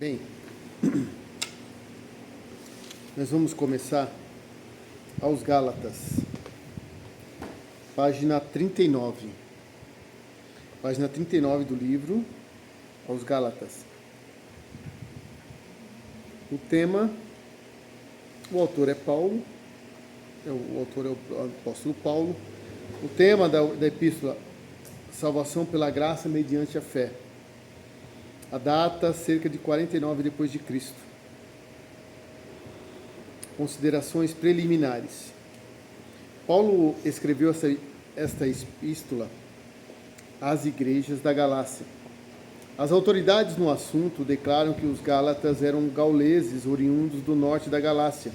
Bem, nós vamos começar aos Gálatas, página 39. Página 39 do livro, aos Gálatas. O tema, o autor é Paulo, o autor é o apóstolo Paulo. O tema da epístola, salvação pela graça mediante a fé. A data, cerca de 49 depois de Cristo. Considerações preliminares. Paulo escreveu esta epístola às igrejas da Galácia. As autoridades no assunto declaram que os gálatas eram gauleses oriundos do norte da Galácia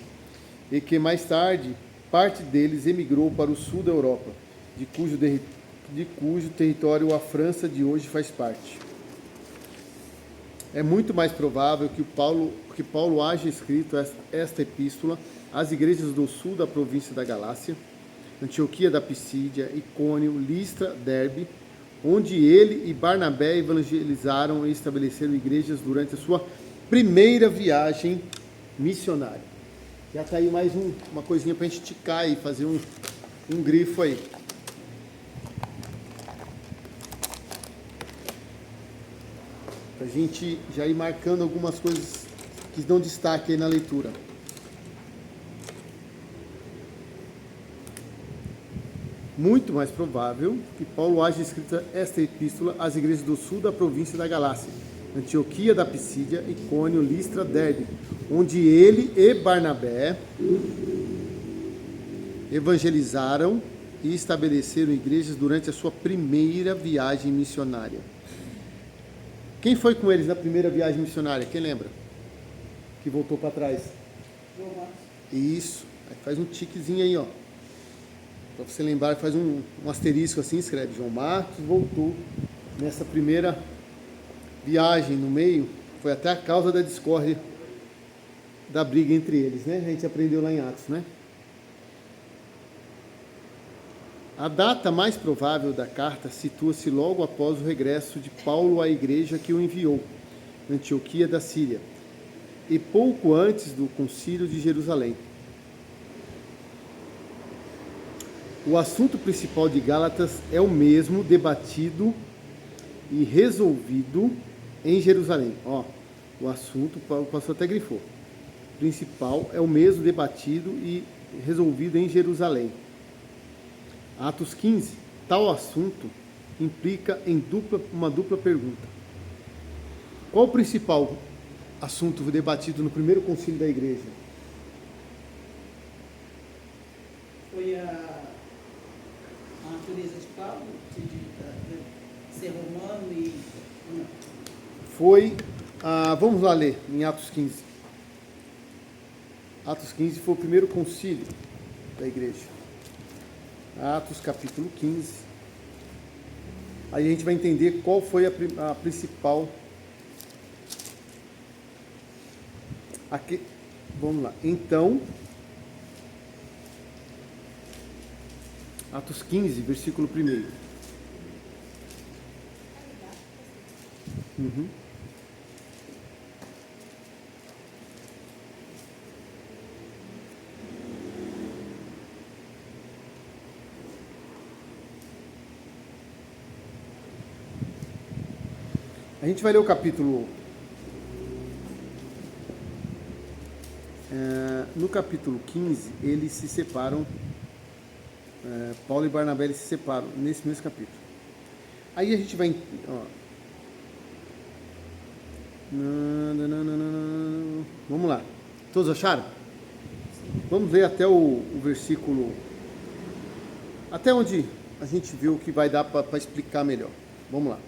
e que mais tarde parte deles emigrou para o sul da Europa, de cujo território a França de hoje faz parte. É muito mais provável que Paulo haja escrito esta epístola às igrejas do sul da província da Galácia, Antioquia da Pisídia, Icônio, Listra, Derbe, onde ele e Barnabé evangelizaram e estabeleceram igrejas durante a sua primeira viagem missionária. Já está aí mais uma coisinha para a gente esticar e fazer um grifo aí. Para a gente já ir marcando algumas coisas que dão destaque aí na leitura. Muito mais provável que Paulo haja escrito esta epístola às igrejas do sul da província da Galácia, Antioquia da Pisídia, Icônio, Listra, Derbe, onde ele e Barnabé evangelizaram e estabeleceram igrejas durante a sua primeira viagem missionária. Quem foi com eles na primeira viagem missionária? Quem lembra? Que voltou para trás. João Marcos. Isso. Aí faz um tiquezinho aí, ó. Para você lembrar, faz um asterisco assim, escreve. João Marcos voltou nessa primeira viagem no meio. Foi até a causa da discórdia, da briga entre eles, né? A gente aprendeu lá em Atos, né? A data mais provável da carta situa-se logo após o regresso de Paulo à igreja que o enviou, Antioquia da Síria, e pouco antes do concílio de Jerusalém. O assunto principal de Gálatas é o mesmo debatido e resolvido em Jerusalém. Ó, o assunto, o pastor até grifou. O principal é o mesmo debatido e resolvido em Jerusalém. Atos 15, tal assunto implica em uma dupla pergunta. Qual o principal assunto debatido no primeiro concílio da igreja? Foi a natureza de Paulo, de ser romano e... Não. Foi, vamos lá ler em Atos 15. Atos 15 foi o primeiro concílio da igreja. Atos capítulo 15. Aí a gente vai entender qual foi a principal. Aqui, vamos lá. Então, Atos 15, versículo 1. Uhum. A gente vai ler o capítulo. No capítulo 15, eles se separam. Paulo e Barnabé eles se separam nesse mesmo capítulo. Aí a gente vai. Ó, vamos lá. Todos acharam? Vamos ler até o versículo. Até onde a gente viu que vai dar para explicar melhor. Vamos lá.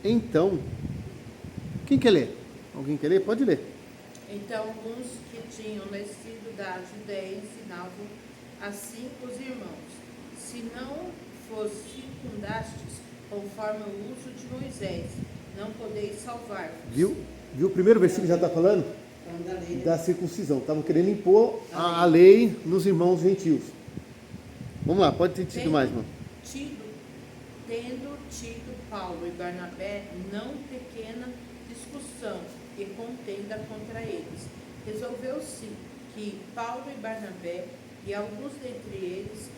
Então, quem quer ler? Alguém quer ler? Pode ler. Então, alguns que tinham nascido da Judéia ensinavam assim os irmãos: se não vos circundastes conforme o uso de Moisés, não podeis salvar-vos. Viu o primeiro versículo já está falando? Falando da lei, né? Da circuncisão. Estavam querendo impor a lei nos irmãos gentios. Vamos lá, pode ter tido mais, mano. Tendo tido Paulo e Barnabé não pequena discussão e contenda contra eles. Resolveu-se que Paulo e Barnabé e alguns dentre eles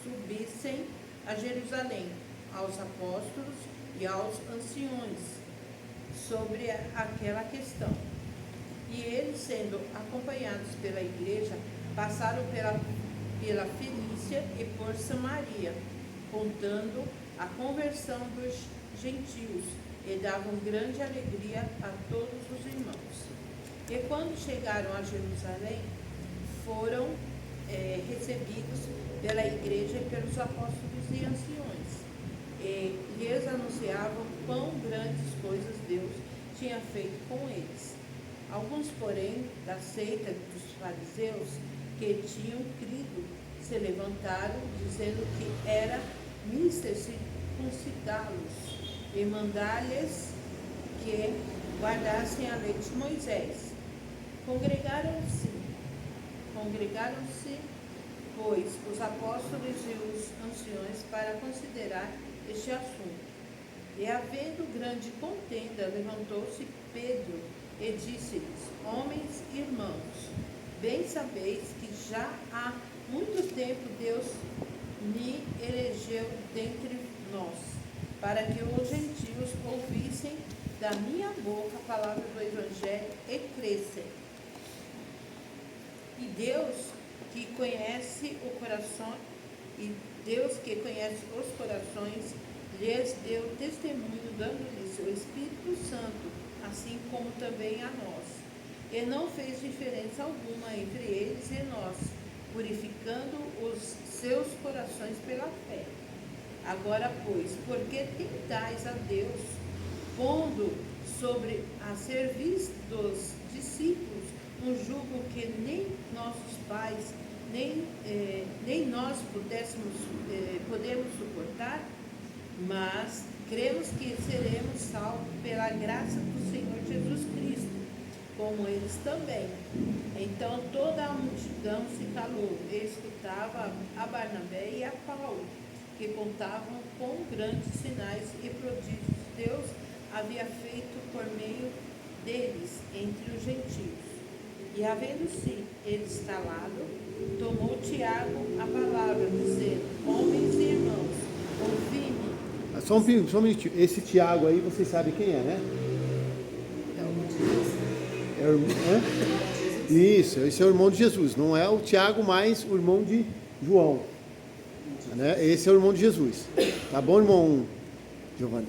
subissem a Jerusalém aos apóstolos e aos anciões sobre aquela questão. E eles, sendo acompanhados pela igreja, passaram pela Fenícia e por Samaria, contando a conversão dos gentios, e davam grande alegria a todos os irmãos. E quando chegaram a Jerusalém, foram recebidos pela igreja e pelos apóstolos e anciões, e lhes anunciavam quão grandes coisas Deus tinha feito com eles. Alguns, porém, da seita dos fariseus, que tinham crido, se levantaram, dizendo que era mister circuncidá-los e mandar-lhes que guardassem a lei de Moisés. Congregaram-se, pois, os apóstolos e os anciões para considerar este assunto. E havendo grande contenda, levantou-se Pedro e disse-lhes: Homens e irmãos, bem sabeis que já há muito tempo Deus me elegeu dentre nós, para que os gentios ouvissem da minha boca a palavra do Evangelho e crescem. E Deus que conhece os corações, lhes deu testemunho, dando-lhes o Espírito Santo, assim como também a nós. E não fez diferença alguma entre eles e nós, purificando os seus corações pela fé. Agora, pois, por que tentais a Deus, pondo sobre a serviço dos discípulos um jugo que nem nossos pais, nem nós podemos suportar? Mas cremos que seremos salvos pela graça do Senhor Jesus Cristo, como eles também. Então toda a multidão se calou e escutava a Barnabé e a Paulo, que contavam com grandes sinais e prodígios Deus havia feito por meio deles entre os gentios. E havendo-se eles calado, tomou Tiago a palavra, dizendo: Homens e irmãos, ouvi-me. Só um minutinho. Esse Tiago aí, vocês sabem quem é, né? É o irmão de Jesus. Isso, esse é o irmão de Jesus. Não é o Tiago, mas o irmão de João. Né? Esse é o irmão de Jesus. Tá bom, irmão Giovanni?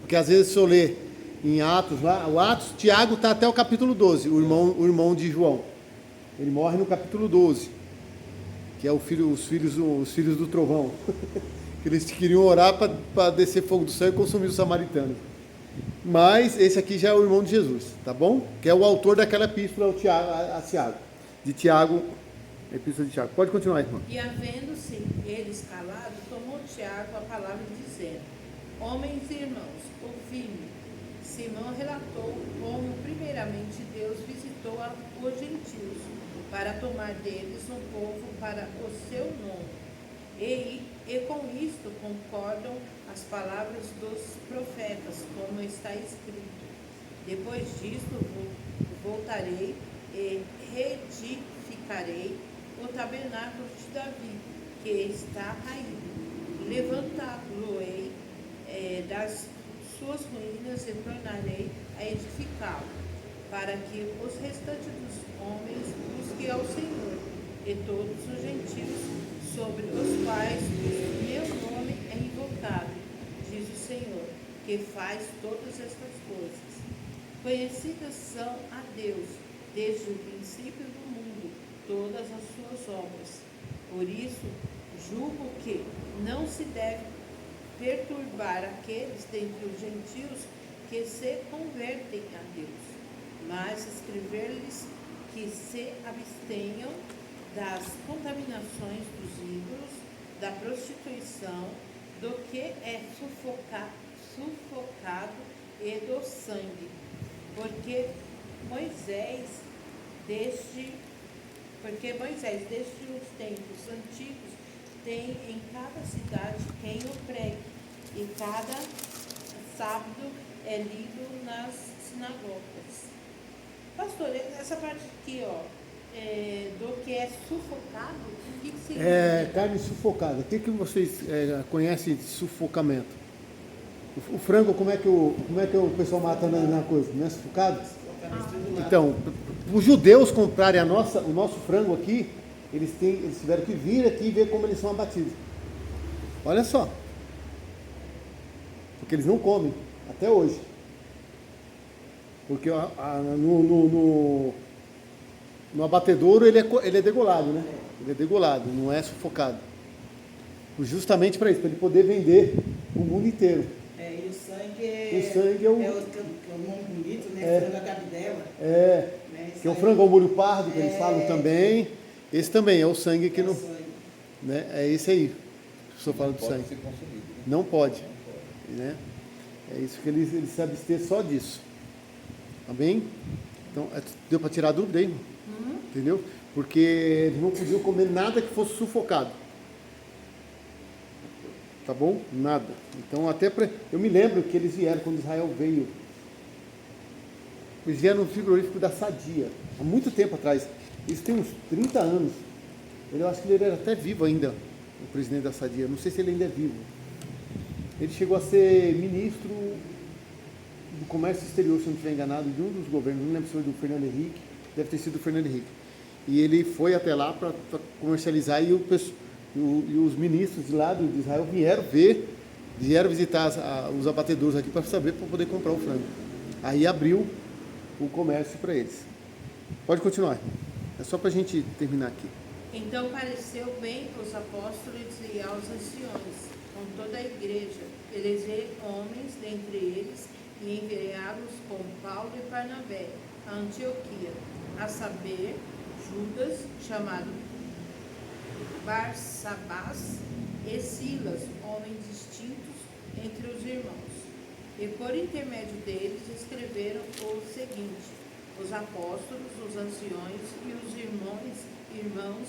Porque às vezes se eu ler em Atos, lá, o Atos, Tiago está até o capítulo 12, o irmão de João. Ele morre no capítulo 12, que é os filhos do trovão. Eles queriam orar para descer fogo do céu e consumir os samaritanos. Mas esse aqui já é o irmão de Jesus, tá bom? Que é o autor daquela epístola a Tiago. De Tiago, epístola de Tiago. Pode continuar, irmão. E havendo-se eles calado, tomou Tiago a palavra, dizendo: Homens e irmãos, ouvi-me. Simão relatou como primeiramente Deus visitou os gentios para tomar deles um povo para o seu nome. E com isto concordam as palavras dos profetas, como está escrito: Depois disto voltarei e reedificarei o tabernáculo de Davi, que está caído. Levantá-lo-ei das suas ruínas e tornarei a edificá-lo, para que os restantes dos homens busquem ao Senhor e todos os gentios sobre os quais o meu nome é invocado, diz o Senhor, que faz todas estas coisas. Conhecidas são a Deus, desde o princípio do mundo, todas as suas obras. Por isso, julgo que não se deve perturbar aqueles dentre os gentios que se convertem a Deus, mas escrever-lhes que se abstenham das contaminações dos ídolos, da prostituição, do que é sufocado e do sangue. Porque Moisés, desde os tempos antigos, tem em cada cidade quem o pregue, e cada sábado é lido nas sinagogas. Pastor, essa parte aqui, ó, do que é sufocado, o que significa? Carne sufocada. O que vocês conhecem de sufocamento? O frango, como é que o pessoal mata na coisa? Não é sufocado? Então, os judeus comprarem o nosso frango aqui, eles tiveram que vir aqui e ver como eles são abatidos. Olha só. Porque eles não comem, até hoje. Porque no abatedouro ele é degolado, né? Ele é degolado, não é sufocado. Justamente para isso, para ele poder vender o mundo inteiro. E o sangue é o nome bonito, né? Frango à cabidela. Né? Que é o frango ao molho pardo, que eles falam também. Esse também é o sangue que não. Né? É esse aí. A pessoa fala do sangue. Ser consumido, né? Não pode. Né? É isso que eles se abster só disso. Amém? Então, deu para tirar a dúvida aí? Entendeu? Porque eles não podiam comer nada que fosse sufocado. Tá bom? Nada. Então, eu me lembro que eles vieram, quando Israel veio. Eles vieram no frigorífico da Sadia, há muito tempo atrás. Isso tem uns 30 anos. Eu acho que ele era até vivo ainda, o presidente da Sadia. Não sei se ele ainda é vivo. Ele chegou a ser ministro do Comércio Exterior, se eu não estiver enganado, de um dos governos. Não lembro se foi do Fernando Henrique. Deve ter sido do Fernando Henrique. E ele foi até lá para comercializar e os ministros de lá de Israel vieram visitar os abatedouros aqui para saber, para poder comprar o frango. Aí abriu o comércio para eles. Pode continuar. É só para a gente terminar aqui. Então pareceu bem aos apóstolos e aos anciões, com toda a igreja, eleger homens dentre eles e enviá-los com Paulo e Barnabé a Antioquia, a saber, Judas, chamado Barsabás, e Silas, homens distintos entre os irmãos. E por intermédio deles escreveram o seguinte: os apóstolos, os anciões e os irmãos,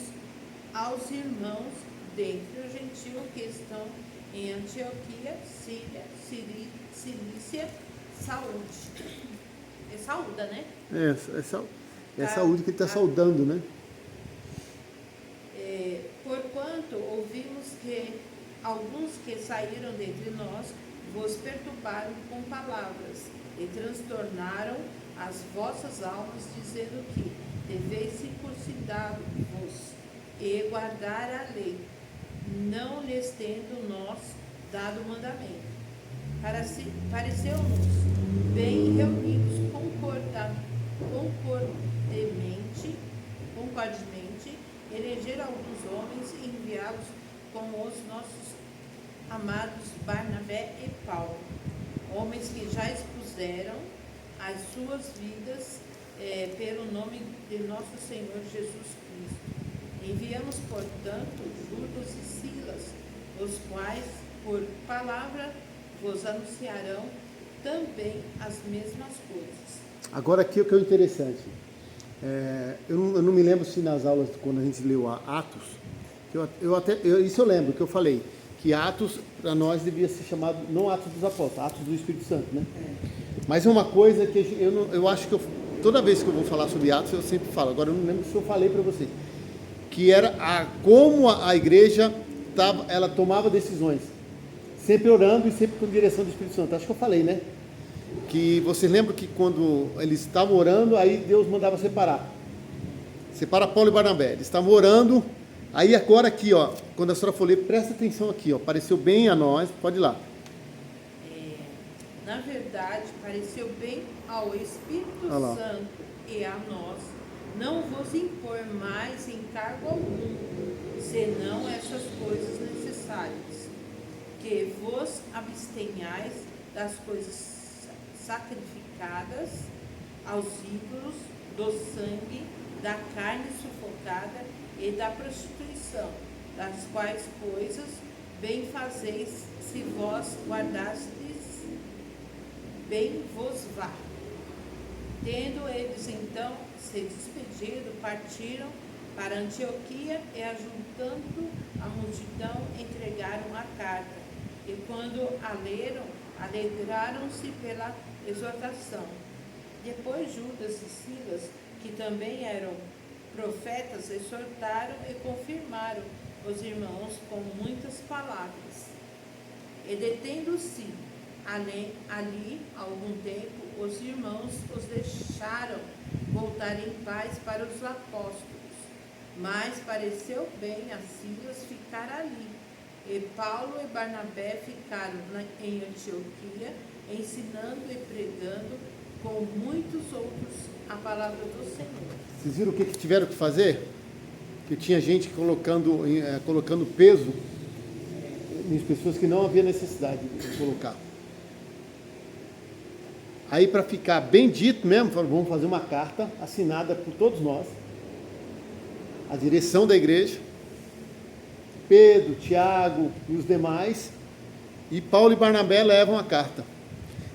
aos irmãos dentre os gentios que estão em Antioquia, Síria, Cilícia, saúde. É saúda, né? É saúde que ele está saudando, né? Porquanto ouvimos que alguns que saíram dentre nós vos perturbaram com palavras e transtornaram as vossas almas, dizendo que deveis circuncidar-vos e guardar a lei, não lhes tendo nós dado mandamento. Pareceu-nos bem reunidos concordemente, eleger alguns homens e enviá-los com os nossos amados Barnabé e Paulo, homens que já expuseram as suas vidas pelo nome de nosso Senhor Jesus Cristo. Enviamos, portanto, Judas e Silas, os quais, por palavra, vos anunciarão também as mesmas coisas. Agora aqui o que é interessante. Eu não me lembro se nas aulas, quando a gente leu Atos, isso eu lembro que eu falei, que Atos para nós devia ser chamado, não Atos dos Apóstolos, Atos do Espírito Santo, né? Mas é uma coisa que eu acho que toda vez que eu vou falar sobre Atos, eu sempre falo, agora eu não lembro se eu falei para você, que era como a igreja ela tomava decisões, sempre orando e sempre com direção do Espírito Santo. Acho que eu falei, né? Que vocês lembram que quando eles estavam orando, aí Deus mandava separar. Separa Paulo e Barnabé. Eles estavam orando, aí agora aqui, ó, quando a senhora for ler, presta atenção aqui, ó, pareceu bem a nós, pode ir lá. Na verdade, pareceu bem ao Espírito Santo e a nós não vos impor mais encargo algum, senão essas coisas necessárias, que vos abstenhais das coisas sacrificadas aos ídolos, do sangue, da carne sufocada e da prostituição, das quais coisas bem fazeis se vós guardastes, bem vos vá. Tendo eles então se despedido, partiram para Antioquia e, ajuntando a multidão, entregaram a carta. E quando a leram, alegraram-se pela exortação. Depois Judas e Silas, que também eram profetas, exortaram e confirmaram os irmãos com muitas palavras. E detendo-se ali algum tempo, os irmãos os deixaram voltar em paz para os apóstolos. Mas pareceu bem a Silas ficar ali. E Paulo e Barnabé ficaram em Antioquia, ensinando e pregando com muitos outros a palavra do Senhor. Vocês viram o que tiveram que fazer? Que tinha gente colocando peso em pessoas que não havia necessidade de colocar. Aí, para ficar bem dito mesmo, falaram, vamos fazer uma carta assinada por todos nós, a direção da igreja, Pedro, Tiago e os demais, e Paulo e Barnabé levam a carta.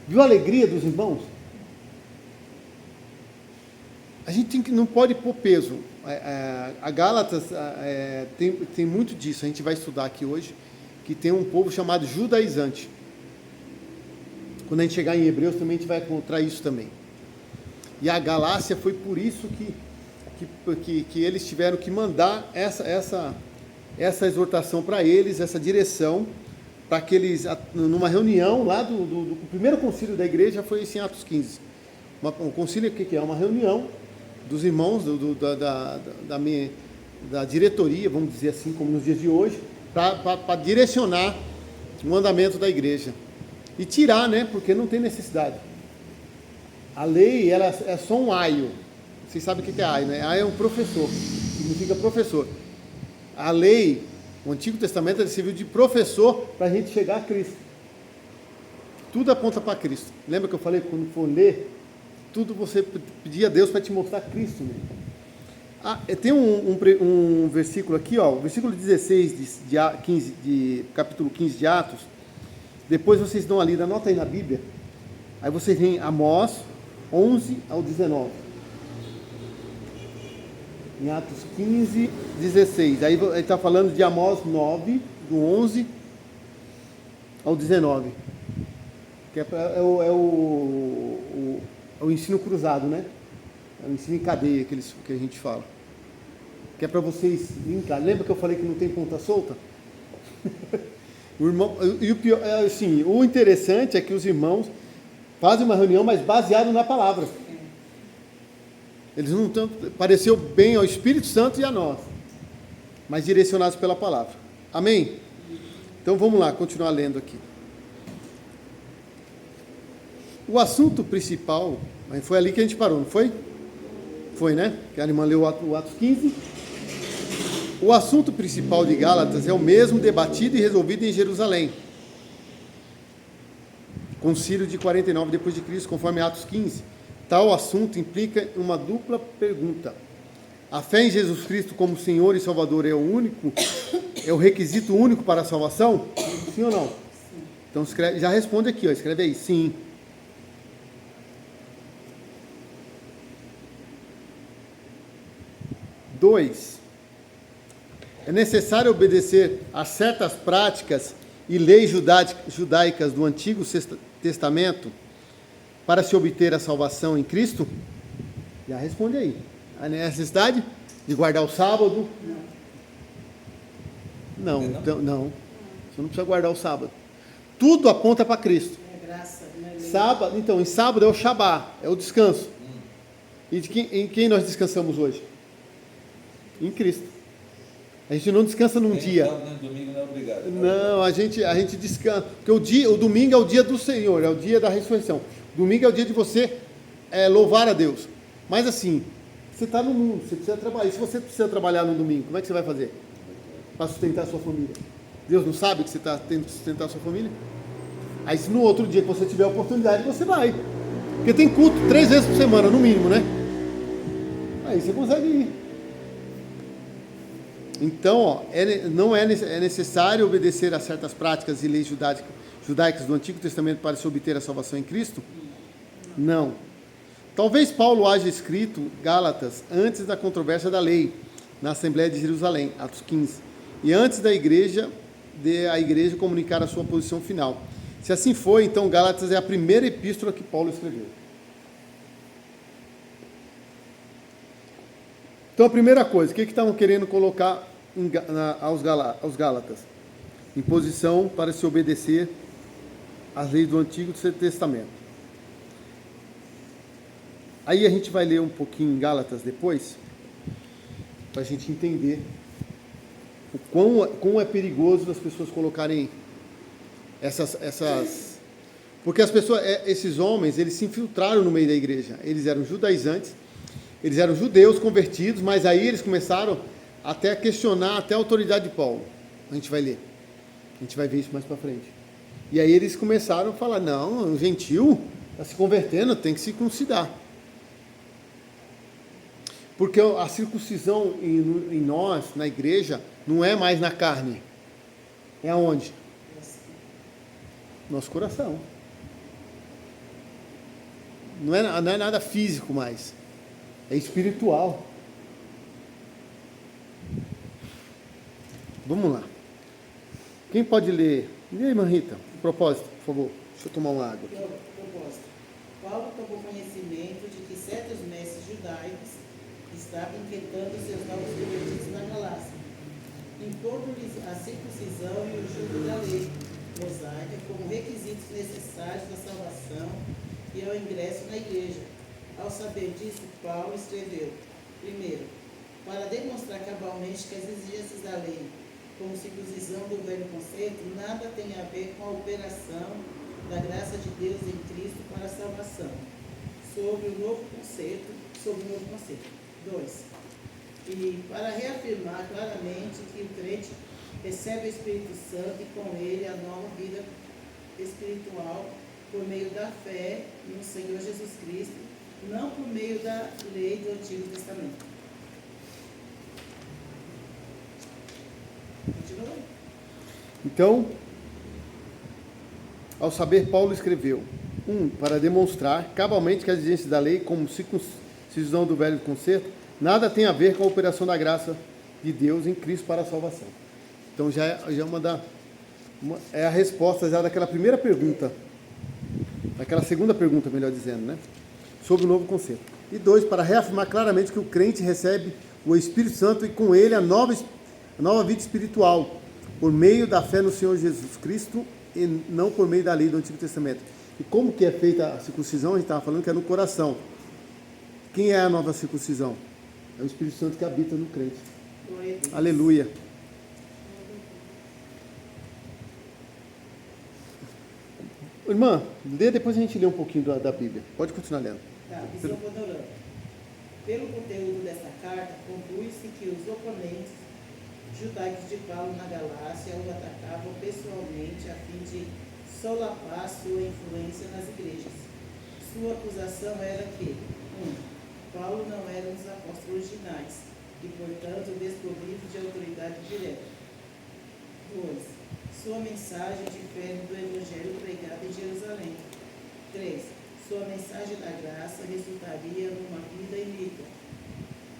Viu a alegria dos irmãos? A gente não pode pôr peso. A Gálatas tem muito disso, a gente vai estudar aqui hoje, que tem um povo chamado judaizante. Quando a gente chegar em Hebreus também a gente vai encontrar isso também. E a Galácia foi por isso que eles tiveram que mandar essa exortação para eles, essa direção, para que eles, numa reunião lá do primeiro concílio da igreja, foi esse em Atos 15. Um concílio que é uma reunião dos irmãos da diretoria, vamos dizer assim, como nos dias de hoje, para direcionar o andamento da igreja. E tirar, né? Porque não tem necessidade. A lei, ela é só um aio. Vocês sabem o que é aio, né? Aio é um professor, significa professor. A lei, o Antigo Testamento, ele serviu de professor para a gente chegar a Cristo. Tudo aponta para Cristo. Lembra que eu falei que quando for ler, tudo você pedir a Deus para te mostrar Cristo mesmo. Tem um versículo aqui, ó, o versículo 16 de capítulo 15 de Atos. Depois vocês dão a lida, anota aí na Bíblia. Aí vocês veem Amós 11 ao 19. Em Atos 15, 16. Aí ele está falando de Amós 9, do 11 ao 19. Que é o ensino cruzado, né? É o ensino em cadeia que a gente fala. Que é para vocês linkar. Lembra que eu falei que não tem ponta solta? O irmão, e o pior, assim, o interessante é que os irmãos fazem uma reunião, mas baseado na palavra. Eles não estão, pareceu bem ao Espírito Santo e a nós, mas direcionados pela palavra. Amém? Então vamos lá, continuar lendo aqui. O assunto principal, foi ali que a gente parou, não foi? Foi, né? Que a irmã leu o Atos 15. O assunto principal de Gálatas é o mesmo debatido e resolvido em Jerusalém. Concílio de 49 depois de Cristo, conforme Atos 15. Tal assunto implica uma dupla pergunta. A fé em Jesus Cristo como Senhor e Salvador é o requisito único para a salvação? Sim ou não? Sim. Então já responde aqui, ó, escreve aí, sim. Dois. É necessário obedecer a certas práticas e leis judaicas do Antigo Testamento para se obter a salvação em Cristo? Já responde aí. A necessidade de guardar o sábado? Não. Então, não. Você não precisa guardar o sábado. Tudo aponta para Cristo. É graça, não é lei. Sábado, então, em sábado é o Shabá, é o descanso. E em quem nós descansamos hoje? Em Cristo. A gente não descansa num dia. Domingo não é obrigado. Não, a gente descansa. Porque o domingo é o dia do Senhor, é o dia da ressurreição. Domingo é o dia de você louvar a Deus. Mas assim, você está no mundo, você precisa trabalhar. E se você precisa trabalhar no domingo, como é que você vai fazer? Para sustentar a sua família. Deus não sabe que você está tendo que sustentar a sua família? Aí se no outro dia que você tiver a oportunidade, você vai. Porque tem culto 3 vezes por semana, no mínimo, né? Aí você consegue ir. Então, é necessário obedecer a certas práticas e leis judaicas do Antigo Testamento para se obter a salvação em Cristo? Não. Talvez Paulo haja escrito Gálatas antes da controvérsia da lei, na Assembleia de Jerusalém, Atos 15, e antes da igreja comunicar a sua posição final. Se assim foi, então Gálatas é a primeira epístola que Paulo escreveu. Então, a primeira coisa, o que estavam querendo colocar aos Gálatas? Imposição para se obedecer às leis do Antigo Testamento. Aí a gente vai ler um pouquinho em Gálatas depois, para a gente entender o quão é perigoso as pessoas colocarem essas... Porque as pessoas, esses homens, eles se infiltraram no meio da igreja. Eles eram judaizantes, eles eram judeus convertidos, mas aí eles começaram até a questionar até a autoridade de Paulo. A gente vai ler. A gente vai ver isso mais para frente. E aí eles começaram a falar, não, um gentil está se convertendo, tem que se circuncidar. Porque a circuncisão em nós, na igreja, não é mais na carne. É aonde? Nosso coração. Não é nada físico mais. É espiritual. Vamos lá. Quem pode ler? E aí, irmã Rita? Propósito, por favor. Deixa eu tomar uma água. Propósito. Paulo tomou conhecimento de que certos mestres judaicos estavam inquietando seus novos convertidos na Galácia, impondo-lhes a circuncisão e o jugo da lei mosaica como requisitos necessários da salvação e ao ingresso na igreja. Ao saber disso, Paulo escreveu: primeiro, para demonstrar cabalmente que as exigências da lei, como circuncisão do velho conceito, nada tem a ver com a operação da graça de Deus em Cristo para a salvação, sobre o novo conceito. 2. E para reafirmar claramente que o crente recebe o Espírito Santo e com ele a nova vida espiritual por meio da fé no Senhor Jesus Cristo, não por meio da lei do Antigo Testamento. Continua. Então, ao saber, Paulo escreveu: para demonstrar cabalmente que as exigências da lei, como circuncisão do velho concerto, nada tem a ver com a operação da graça de Deus em Cristo para a salvação. Então já é a resposta já daquela primeira pergunta, daquela segunda pergunta, melhor dizendo, né? Sobre o novo conceito. E 2, para reafirmar claramente que o crente recebe o Espírito Santo e com ele a nova vida espiritual, por meio da fé no Senhor Jesus Cristo e não por meio da lei do Antigo Testamento. E como que é feita a circuncisão? A gente estava falando que é no coração. Quem é a nova circuncisão? É o Espírito Santo que habita no crente. Aleluia. Irmã, depois a gente lê um pouquinho da Bíblia. Pode continuar lendo. Tá, visão panorâmica. Pelo conteúdo desta carta, conclui-se que os oponentes judaicos de Paulo na Galácia o atacavam pessoalmente a fim de solapar sua influência nas igrejas. Sua acusação era que 1. Paulo não era um dos apóstolos originais e, portanto, desprovido de autoridade direta. 2. Sua mensagem difere do evangelho pregado em Jerusalém. 3. Sua mensagem da graça resultaria numa vida iníqua.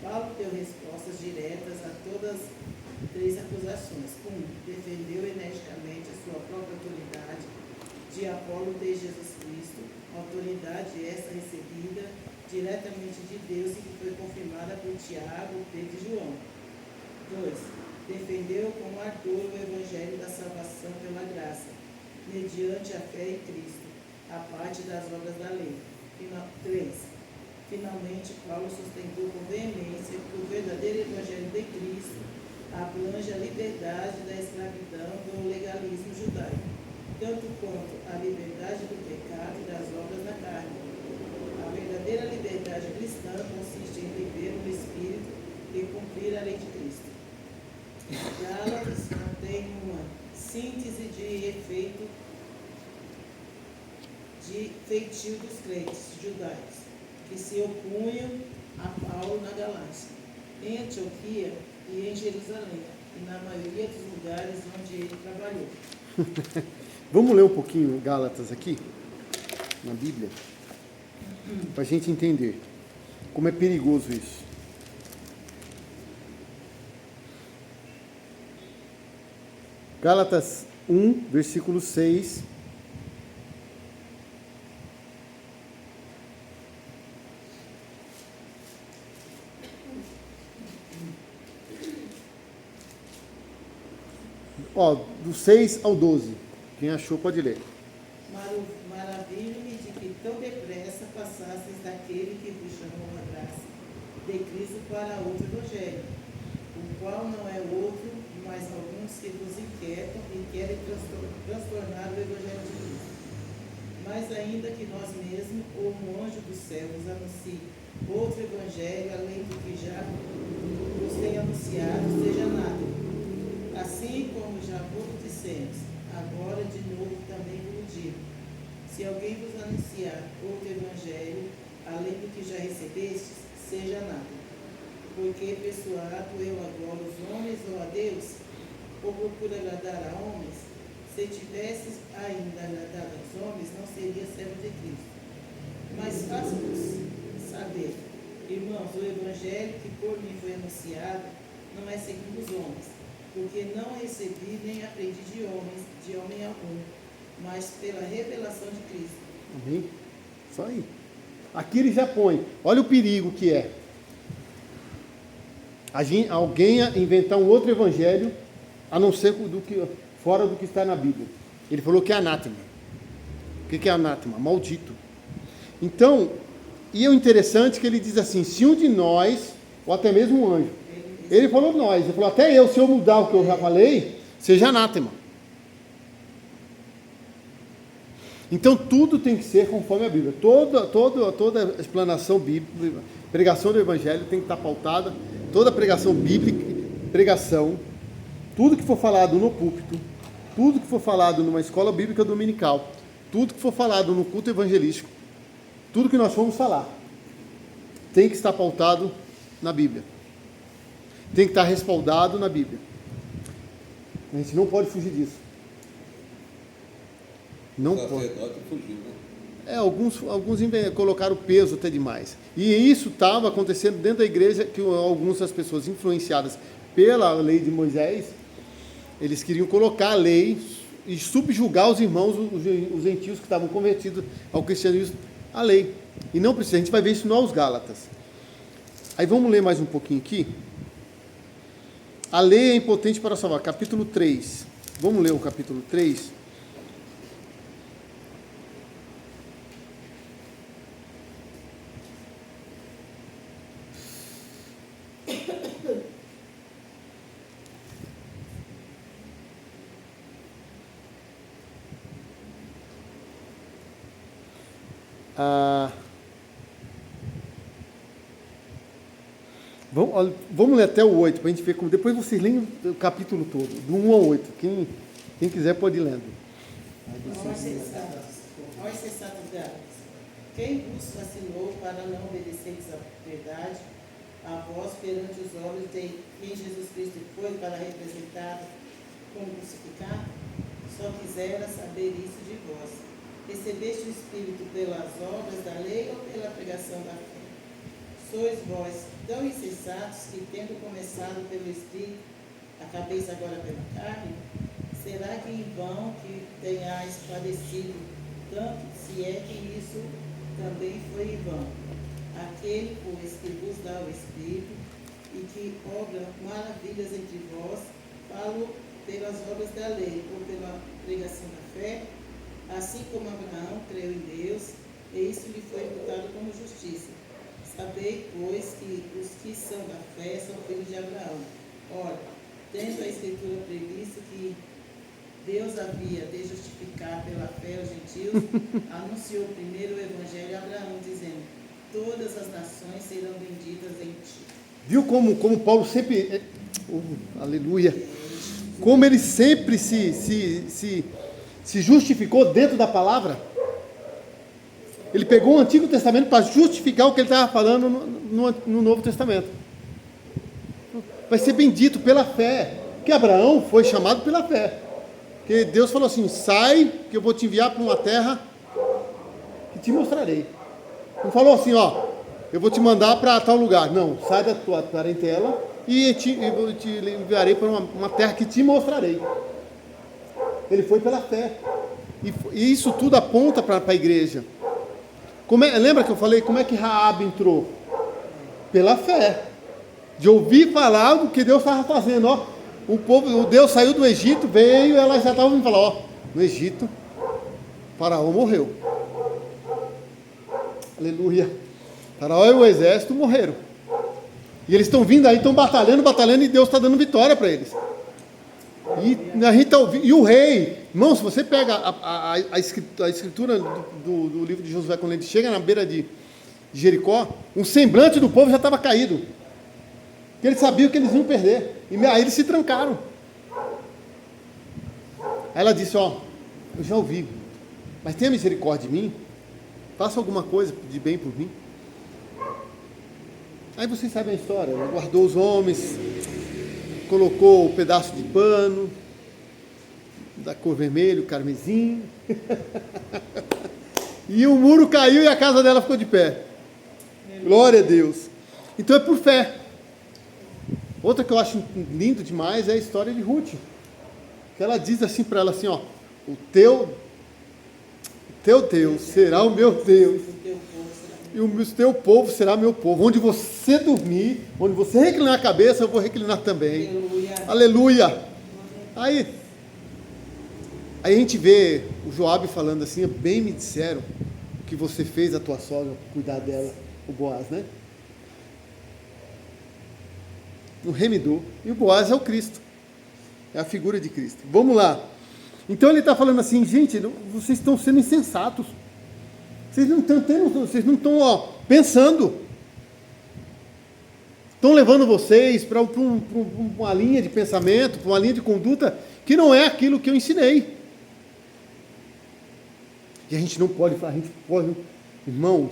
Paulo deu respostas diretas a todas as 3 acusações. 1. Defendeu energicamente a sua própria autoridade de Apolo de Jesus Cristo, autoridade essa recebida diretamente de Deus e que foi confirmada por Tiago, Pedro e João. 2. Defendeu com ardor o evangelho da salvação pela graça, mediante a fé em Cristo, a parte das obras da lei. 3. Finalmente, Paulo sustentou com veemência que o verdadeiro evangelho de Cristo abrange a liberdade da escravidão do legalismo judaico, tanto quanto a liberdade do pecado e das obras da carne. A verdadeira liberdade cristã consiste em viver no Espírito e cumprir a lei de Cristo. Gálatas contém uma síntese de efeito de feitio dos crentes judaicos que se opunham a Paulo na Galácia, em Antioquia e em Jerusalém, e na maioria dos lugares onde ele trabalhou. Vamos ler um pouquinho Gálatas aqui, na Bíblia, para a gente entender como é perigoso isso. Gálatas 1, versículo 6. Ó, do 6 ao 12. Quem achou pode ler. Maravilho-me de que tão depressa passasses daquele que vos chamou a graça de Cristo para outro evangelho, o qual não é outro, mas alguns que vos inquietam e querem transtornar o evangelho de Cristo. Mas ainda que nós mesmos, ou um anjo do céu, vos anuncie outro evangelho, além do que já vos tem anunciado, seja nada. Assim como já vos dissemos, agora de novo também vos digo: se alguém vos anunciar outro evangelho, além do que já recebestes, seja nada. Porque persuado eu agora os homens ou a Deus, ou procuro agradar a homens? Se tivesses ainda agradado aos homens, não seria servo de Cristo. Mas faço-vos saber, irmãos, o evangelho que por mim foi anunciado não é segundo os homens, porque não recebi nem aprendi de homem algum, mas pela revelação de Cristo. Amém? Isso aí. Aqui ele já põe. Olha o perigo que é. Alguém inventar um outro evangelho, a não ser fora do que está na Bíblia. Ele falou que é anátema. O que é anátema? Maldito. Então, e o interessante é que ele diz assim: se um de nós, ou até mesmo um anjo, ele falou nós, ele falou até eu, se eu mudar o que eu já falei, seja anátema. Então tudo tem que ser conforme a Bíblia. Toda a explanação bíblica, pregação do Evangelho tem que estar pautada, toda pregação bíblica, tudo que for falado no púlpito, tudo que for falado numa escola bíblica dominical, tudo que for falado no culto evangelístico, tudo que nós formos falar, tem que estar pautado na Bíblia. Tem que estar respaldado na Bíblia. A gente não pode fugir disso. Não pode. Fugiu, né? Alguns colocaram peso até demais. E isso estava acontecendo dentro da igreja, que algumas das pessoas influenciadas pela lei de Moisés, eles queriam colocar a lei e subjugar os irmãos, os gentios que estavam convertidos ao cristianismo, a lei. E não precisa, a gente vai ver isso aos Gálatas. Aí vamos ler mais um pouquinho aqui. A lei é impotente para salvar. Capítulo 3. Vamos ler o capítulo 3. Vamos ler até o 8, para a gente ver como. Depois vocês leem o capítulo todo, do 1 ao 8. Quem quiser pode ir lendo. Ó insensatos gatos, quem vos fascinou para não obedeceres à verdade, a vós perante os olhos de quem Jesus Cristo foi para representar como crucificado? Só quisera saber isso de vós. Recebeste o Espírito pelas obras da lei ou pela pregação da fé? Sois vós tão insensatos que, tendo começado pelo Espírito, acabeis agora pela carne? Será que em vão que tenhais padecido tanto, se é que isso também foi em vão? Aquele, pois, que vos dá o Espírito e que obra maravilhas entre vós, falo pelas obras da lei ou pela pregação da fé? Assim como Abraão creu em Deus, e isso lhe foi imputado como justiça. Sabei, pois, que os que são da fé são filhos de Abraão. Ora, tendo a Escritura previsto que Deus havia de justificar pela fé os gentios, anunciou primeiro o Evangelho a Abraão, dizendo: todas as nações serão benditas em ti. Viu como Paulo sempre... aleluia! Como ele sempre se justificou dentro da palavra? Ele pegou o Antigo Testamento para justificar o que ele estava falando no Novo Testamento. Vai ser bendito pela fé. Que Abraão foi chamado pela fé. Que Deus falou assim: sai, que eu vou te enviar para uma terra que te mostrarei. Não falou assim, ó, eu vou te mandar para tal lugar. Não, sai da tua parentela e eu te enviarei para uma terra que te mostrarei. Ele foi pela fé. E isso tudo aponta para a igreja. Lembra que eu falei como é que Raabe entrou? Pela fé. De ouvir falar do que Deus estava fazendo. Ó, o Deus saiu do Egito, veio, ela já estava vindo falar, ó, no Egito, Faraó morreu. Aleluia. Faraó e o exército morreram. E eles estão vindo aí, estão batalhando, e Deus está dando vitória para eles. E a gente tá ouvindo, e o rei, irmão, se você pega a escritura do livro de Josué, quando ele chega na beira de Jericó, o semblante do povo já estava caído. Porque eles sabiam que eles iam perder. E aí eles se trancaram. Aí ela disse, ó, eu já ouvi, mas tenha misericórdia de mim, faça alguma coisa de bem por mim. Aí vocês sabem a história, ela guardou os homens, colocou o pedaço de pano, da cor vermelho, carmesim, e o muro caiu e a casa dela ficou de pé. Glória a Deus. Então é por fé. Outra que eu acho lindo demais é a história de Ruth. Que ela diz assim para ela assim, ó, o teu Deus será o meu Deus, e o teu povo será meu povo. Onde você dormir, onde você reclinar a cabeça, eu vou reclinar também. Aleluia. Aleluia. Aí a gente vê o Joabe falando assim, bem me disseram que você fez a tua sogra cuidar dela, o Boaz, né? O remidor. E o Boaz é o Cristo. É a figura de Cristo. Vamos lá. Então ele está falando assim, gente, vocês estão sendo insensatos. Vocês não estão pensando. Estão levando vocês para uma linha de pensamento, para uma linha de conduta que não é aquilo que eu ensinei. E a gente não pode falar, irmãos,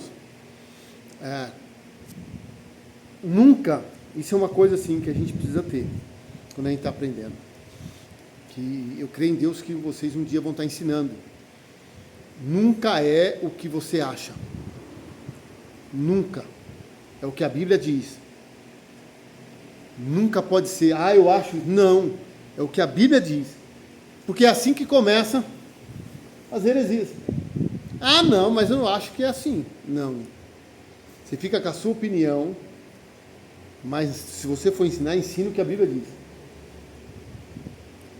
nunca, isso é uma coisa assim que a gente precisa ter, quando a gente está aprendendo. Que eu creio em Deus que vocês um dia vão estar ensinando. Nunca é o que você acha. Nunca. É o que a Bíblia diz. Nunca pode ser, eu acho. Não. É o que a Bíblia diz. Porque é assim que começa as heresias. Não, mas eu não acho que é assim. Não. Você fica com a sua opinião, mas se você for ensinar, ensina o que a Bíblia diz.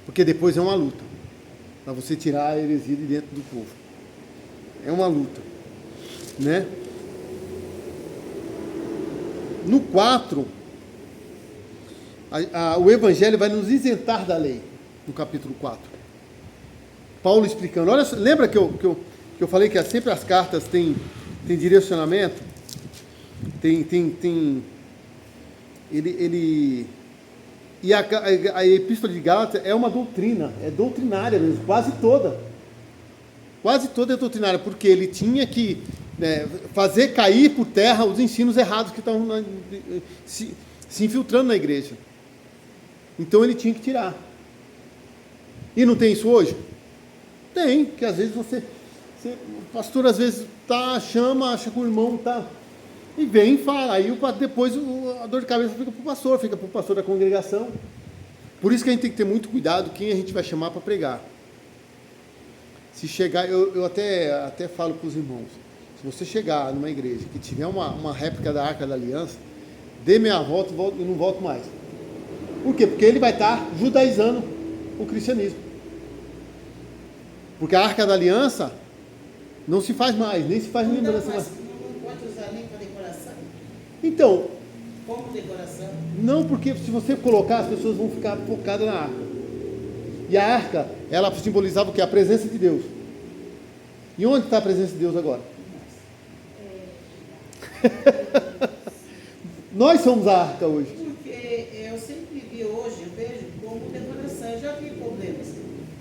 Porque depois é uma luta para você tirar a heresia de dentro do povo. É uma luta, né? No 4, o Evangelho vai nos isentar da lei, no capítulo 4. Paulo explicando, olha, lembra que eu falei que sempre as cartas têm direcionamento? E a Epístola de Gálatas é uma doutrina, é doutrinária mesmo, quase toda é doutrinária, porque ele tinha que fazer cair por terra os ensinos errados que estavam se infiltrando na igreja. Então ele tinha que tirar. E não tem isso hoje? Tem, que às vezes o pastor às vezes acha que o irmão está, e vem e fala, aí depois a dor de cabeça fica para o pastor da congregação. Por isso que a gente tem que ter muito cuidado quem a gente vai chamar para pregar. Se chegar, eu até falo para os irmãos, se você chegar numa igreja que tiver uma réplica da Arca da Aliança, dê meia volta e não volto mais. Por quê? Porque ele vai estar judaizando o cristianismo. Porque a Arca da Aliança não se faz mais, nem se faz lembrança mais. Não pode usar nem para decoração? Então, como decoração? Não, porque se você colocar, as pessoas vão ficar focadas na arca. E a arca, ela simbolizava o quê? A presença de Deus. E onde está a presença de Deus agora? Nós somos a arca hoje. Porque eu sempre vi hoje, eu vejo como decoração. Eu já vi problemas.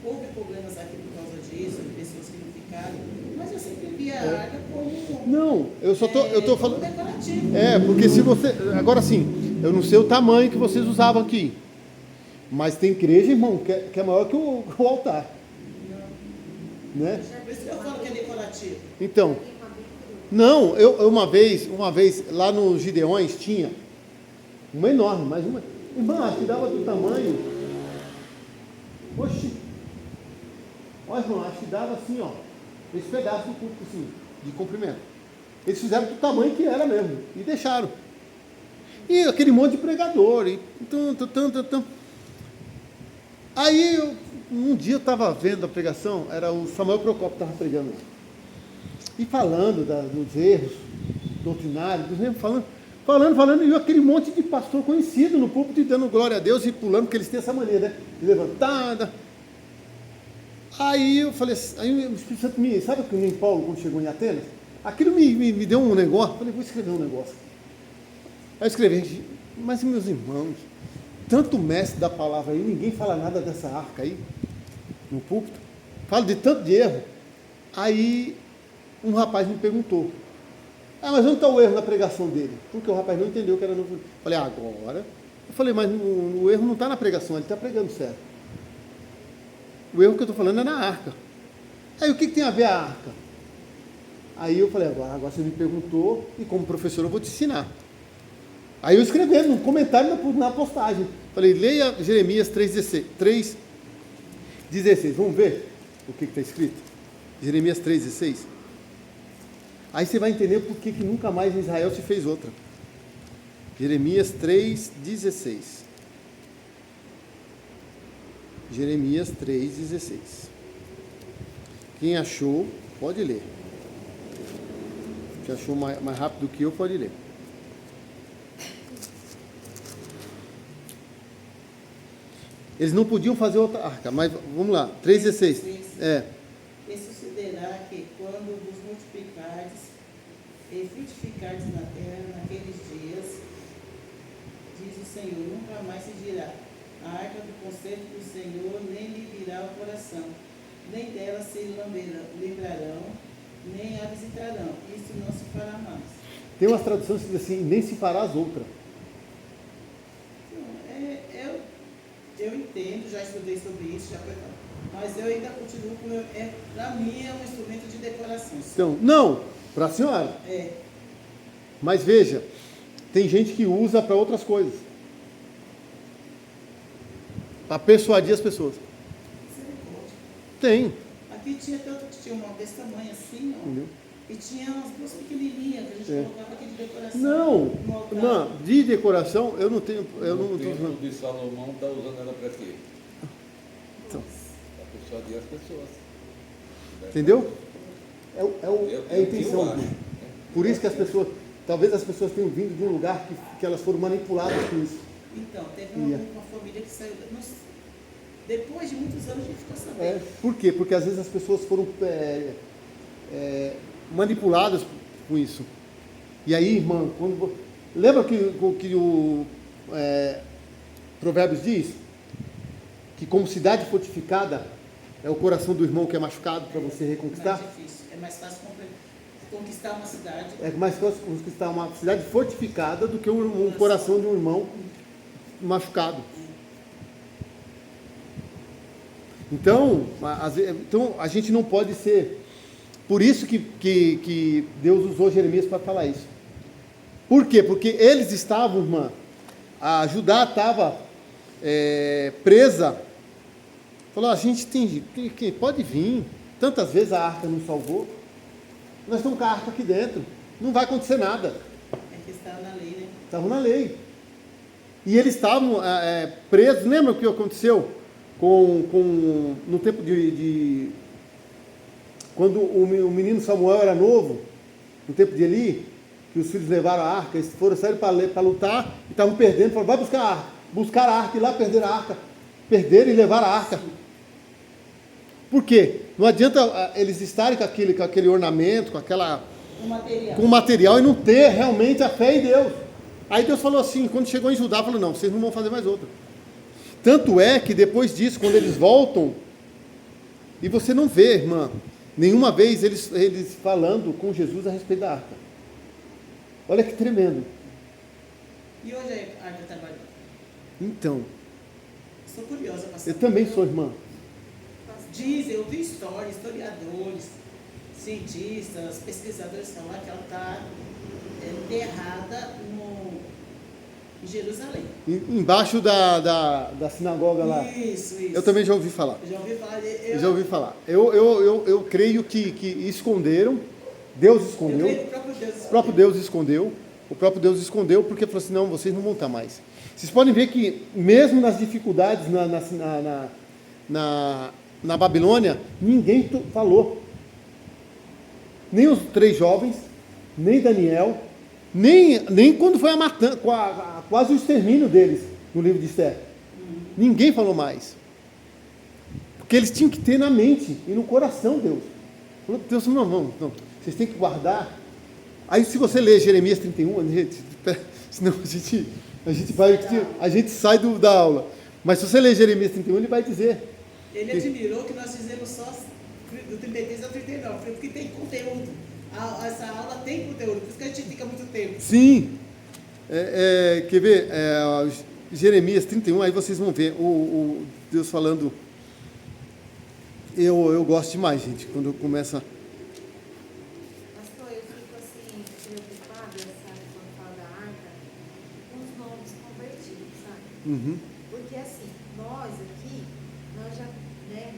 Houve problemas aqui por causa disso, de pessoas que não ficaram. Mas eu sempre vi a arca como... Não, eu estou falando... decorativo. Porque se você... Agora sim, eu não sei o tamanho que vocês usavam aqui. Mas tem igreja, irmão, que é maior que o altar. Não. Né? Por isso que eu falo que é decorativo. Então, não, eu uma vez, lá nos Gideões, tinha uma enorme, mas uma... Irmã, acho que dava do tamanho... Oxi! Olha, irmão, acho que dava assim, ó, esse pedaço do culto, assim, de comprimento. Eles fizeram do tamanho que era mesmo, e deixaram. E aquele monte de pregador, e Aí, um dia eu estava vendo a pregação, era o Samuel Procópio que estava pregando. E falando dos erros doutrinários, dos erros, falando, e aquele monte de pastor conhecido no púlpito, dando glória a Deus e pulando, porque eles têm essa maneira, né? De levantada. Aí eu falei assim, aí o Espírito Santo me, sabe que nem Paulo, quando chegou em Atenas? Aquilo me deu um negócio, eu falei, vou escrever um negócio. Aí eu escrevi, mas meus irmãos, tanto mestre da palavra aí, ninguém fala nada dessa arca aí, no púlpito, fala de tanto de erro. Aí um rapaz me perguntou, mas onde está o erro na pregação dele? Porque o rapaz não entendeu que era novo. Falei, agora? Eu falei, mas o erro não está na pregação, ele está pregando certo. O erro que eu estou falando é na arca. Aí o que tem a ver a arca? Aí eu falei, agora você me perguntou, e como professor eu vou te ensinar. Aí eu escrevi um comentário na postagem. Falei, leia Jeremias 3,16. Vamos ver o que está escrito? Jeremias 3,16. Aí você vai entender por que nunca mais em Israel se fez outra. Jeremias 3,16. Jeremias 3,16. Quem achou, pode ler. Quem achou mais rápido que eu, pode ler. Eles não podiam fazer outra arca, mas vamos lá, 3,16. E sucederá que quando vos multiplicardes e frutificardes na terra naqueles dias, diz o Senhor, nunca mais se dirá a arca do concerto do Senhor, nem lhe virá o coração, nem dela se lembrarão, nem a visitarão. Isso não se fará mais. Tem umas traduções que dizem assim, nem se fará as outras. Eu entendo, já estudei sobre isso, mas eu ainda continuo com para mim é um instrumento de decoração. Então, não, para a senhora. Mas veja, tem gente que usa para outras coisas. Para persuadir as pessoas. Tem. Aqui tinha uma desse tamanho assim, ó. Entendeu? E tinha umas duas pequenininhas que a gente colocava aqui de decoração. Não, de decoração eu não tenho. O templo de Salomão está usando ela para quê? Então. Para persuadir as pessoas. Entendeu? É a intenção. Por isso que as pessoas, talvez as pessoas tenham vindo de um lugar que elas foram manipuladas com isso. Então, teve uma família que saiu. Depois de muitos anos a gente ficou sabendo. Por quê? Porque às vezes as pessoas foram manipuladas com isso. E aí, irmã, lembra que o Provérbios diz? Que como cidade fortificada é o coração do irmão que é machucado para você reconquistar? É mais difícil, é mais fácil conquistar uma cidade. É mais fácil conquistar uma cidade fortificada do que um coração de um irmão machucado. Então a gente não pode ser. Por isso que Deus usou Jeremias para falar isso. Por quê? Porque eles estavam, irmã, a Judá estava presa. Falou, a gente pode vir. Tantas vezes a arca nos salvou. Nós estamos com a arca aqui dentro. Não vai acontecer nada. É que estava na lei, né? Estavam na lei. E eles estavam presos. Lembra o que aconteceu no tempo quando o menino Samuel era novo, no tempo de Eli, que os filhos levaram a arca, eles saíram para lutar e estavam perdendo, falaram, vai buscar a arca. Buscaram a arca e lá perderam a arca. Perderam e levaram a arca. Por quê? Não adianta eles estarem com aquele ornamento, com o material e não ter realmente a fé em Deus. Aí Deus falou assim, quando chegou em Judá, falou, não, vocês não vão fazer mais outra. Tanto é que depois disso, quando eles voltam, e você não vê, irmã, nenhuma vez eles falando com Jesus a respeito da arca. Olha que tremendo. E hoje a arca está guardada? Então. Sou curiosa para saber. Eu também sou, irmã. Dizem, eu vi historiadores, cientistas, pesquisadores falar que ela está enterrada em Jerusalém. Embaixo da sinagoga lá. Isso. Eu também já ouvi falar. Já ouvi falar. Eu creio que esconderam. Deus escondeu. O próprio Deus escondeu. O próprio Deus escondeu porque falou assim, não, vocês não vão estar mais. Vocês podem ver que mesmo nas dificuldades na Babilônia, ninguém falou. Nem os 3 jovens, nem Daniel, nem quando foi a matança, quase o extermínio deles no livro de Esther. Ninguém falou mais. Porque eles tinham que ter na mente e no coração Deus. Falou, Deus, não, vocês têm que guardar. Aí se você ler Jeremias 31, senão a gente sai da aula. Mas se você ler Jeremias 31, ele vai dizer. Ele admirou que nós fizemos só do 33 ao 39, porque tem conteúdo. Essa aula tem conteúdo, por isso que a gente fica muito tempo. Sim. Quer ver? Jeremias 31, aí vocês vão ver o Deus falando. Eu gosto demais, gente, quando começa. Pastor, eu fico assim, preocupada, sabe, quando fala da arca, com os novos convertidos, sabe? Uhum. Porque assim, nós aqui, nós já, né,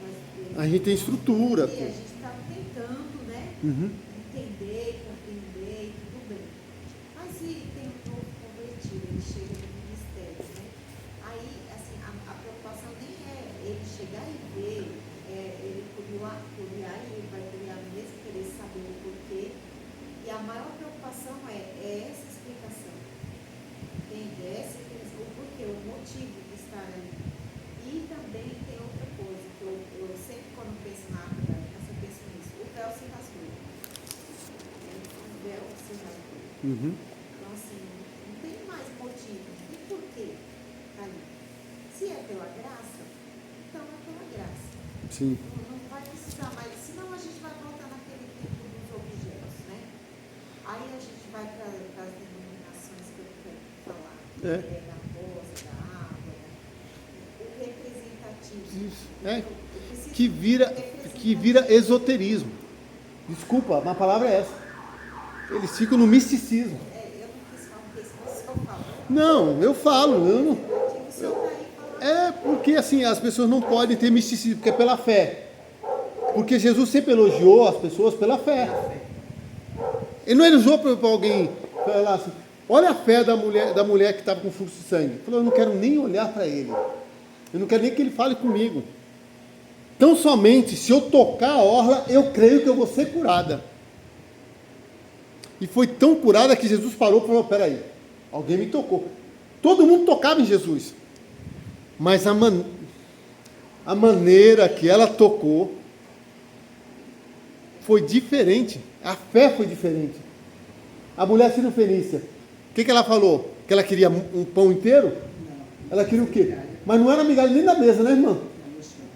A gente tem estrutura. a gente está tentando, né, Uhum. entender, compreender e tudo bem. Mas se tem um novo convertido, ele chega no ministério, né? Aí, assim, a preocupação nem é ele chegar e ver, ele curiar e ele vai curiar mesmo, querer saber o porquê. E a maior preocupação é essa explicação. Entende? O porquê, o motivo de estar ali. E também tem outra coisa, que eu sempre, quando penso na arca da aliança, eu penso nisso. O véu se rasgou. O véu se rasgou. Uhum. Então, assim, não tem mais motivo, não tem porquê tá ali. Se é pela graça, então é pela graça. Sim. Não vai precisar mais, senão a gente vai voltar naquele tempo dos objetos, né? Aí a gente vai para as denominações que eu quero falar, da rosa, da água, o representativo. Isso. Que vira esoterismo. Desculpa, a palavra é essa. Eles ficam no misticismo. Eu não quis falar porque esse pessoal fala. Não, eu falo. Eu não, O senhor está aí falando. porque assim, as pessoas não podem ter misticismo, porque é pela fé. Porque Jesus sempre elogiou as pessoas pela fé. Ele não elogiou para alguém falar assim, olha a fé da mulher que estava com fluxo de sangue. Ele falou, eu não quero nem olhar para ele. Eu não quero nem que ele fale comigo. Tão somente, se eu tocar a orla, eu creio que eu vou ser curada. E foi tão curada que Jesus parou e falou, peraí, alguém me tocou. Todo mundo tocava em Jesus. Mas a maneira que ela tocou foi diferente. A fé foi diferente. A mulher sirofenícia, o que ela falou? Que ela queria um pão inteiro? Não. Ela queria o quê? Mas não era migalha nem da mesa, né, irmã?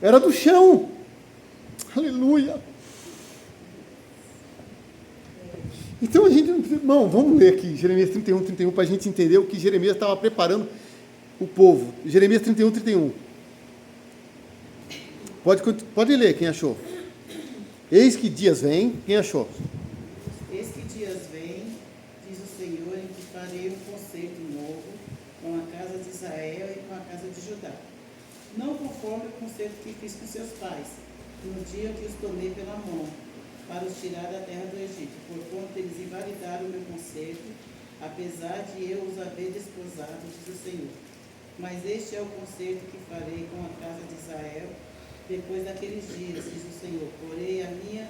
Era do chão. Aleluia. Então a gente, irmão, vamos ler aqui Jeremias 31 para a gente entender o que Jeremias estava preparando o povo. Jeremias 31. Pode ler, quem achou? Eis que dias vêm, quem achou? Eis que dias vêm, diz o Senhor, em que farei um concerto novo com a casa de Israel e com a casa de Judá. Não conforme o concerto que fiz com seus pais, no dia que os tomei pela mão, para os tirar da terra do Egito, porquanto eles invalidaram o meu concerto, apesar de eu os haver desposado, diz o Senhor. Mas este é o concerto que farei com a casa de Israel, depois daqueles dias, diz o Senhor. Porei a minha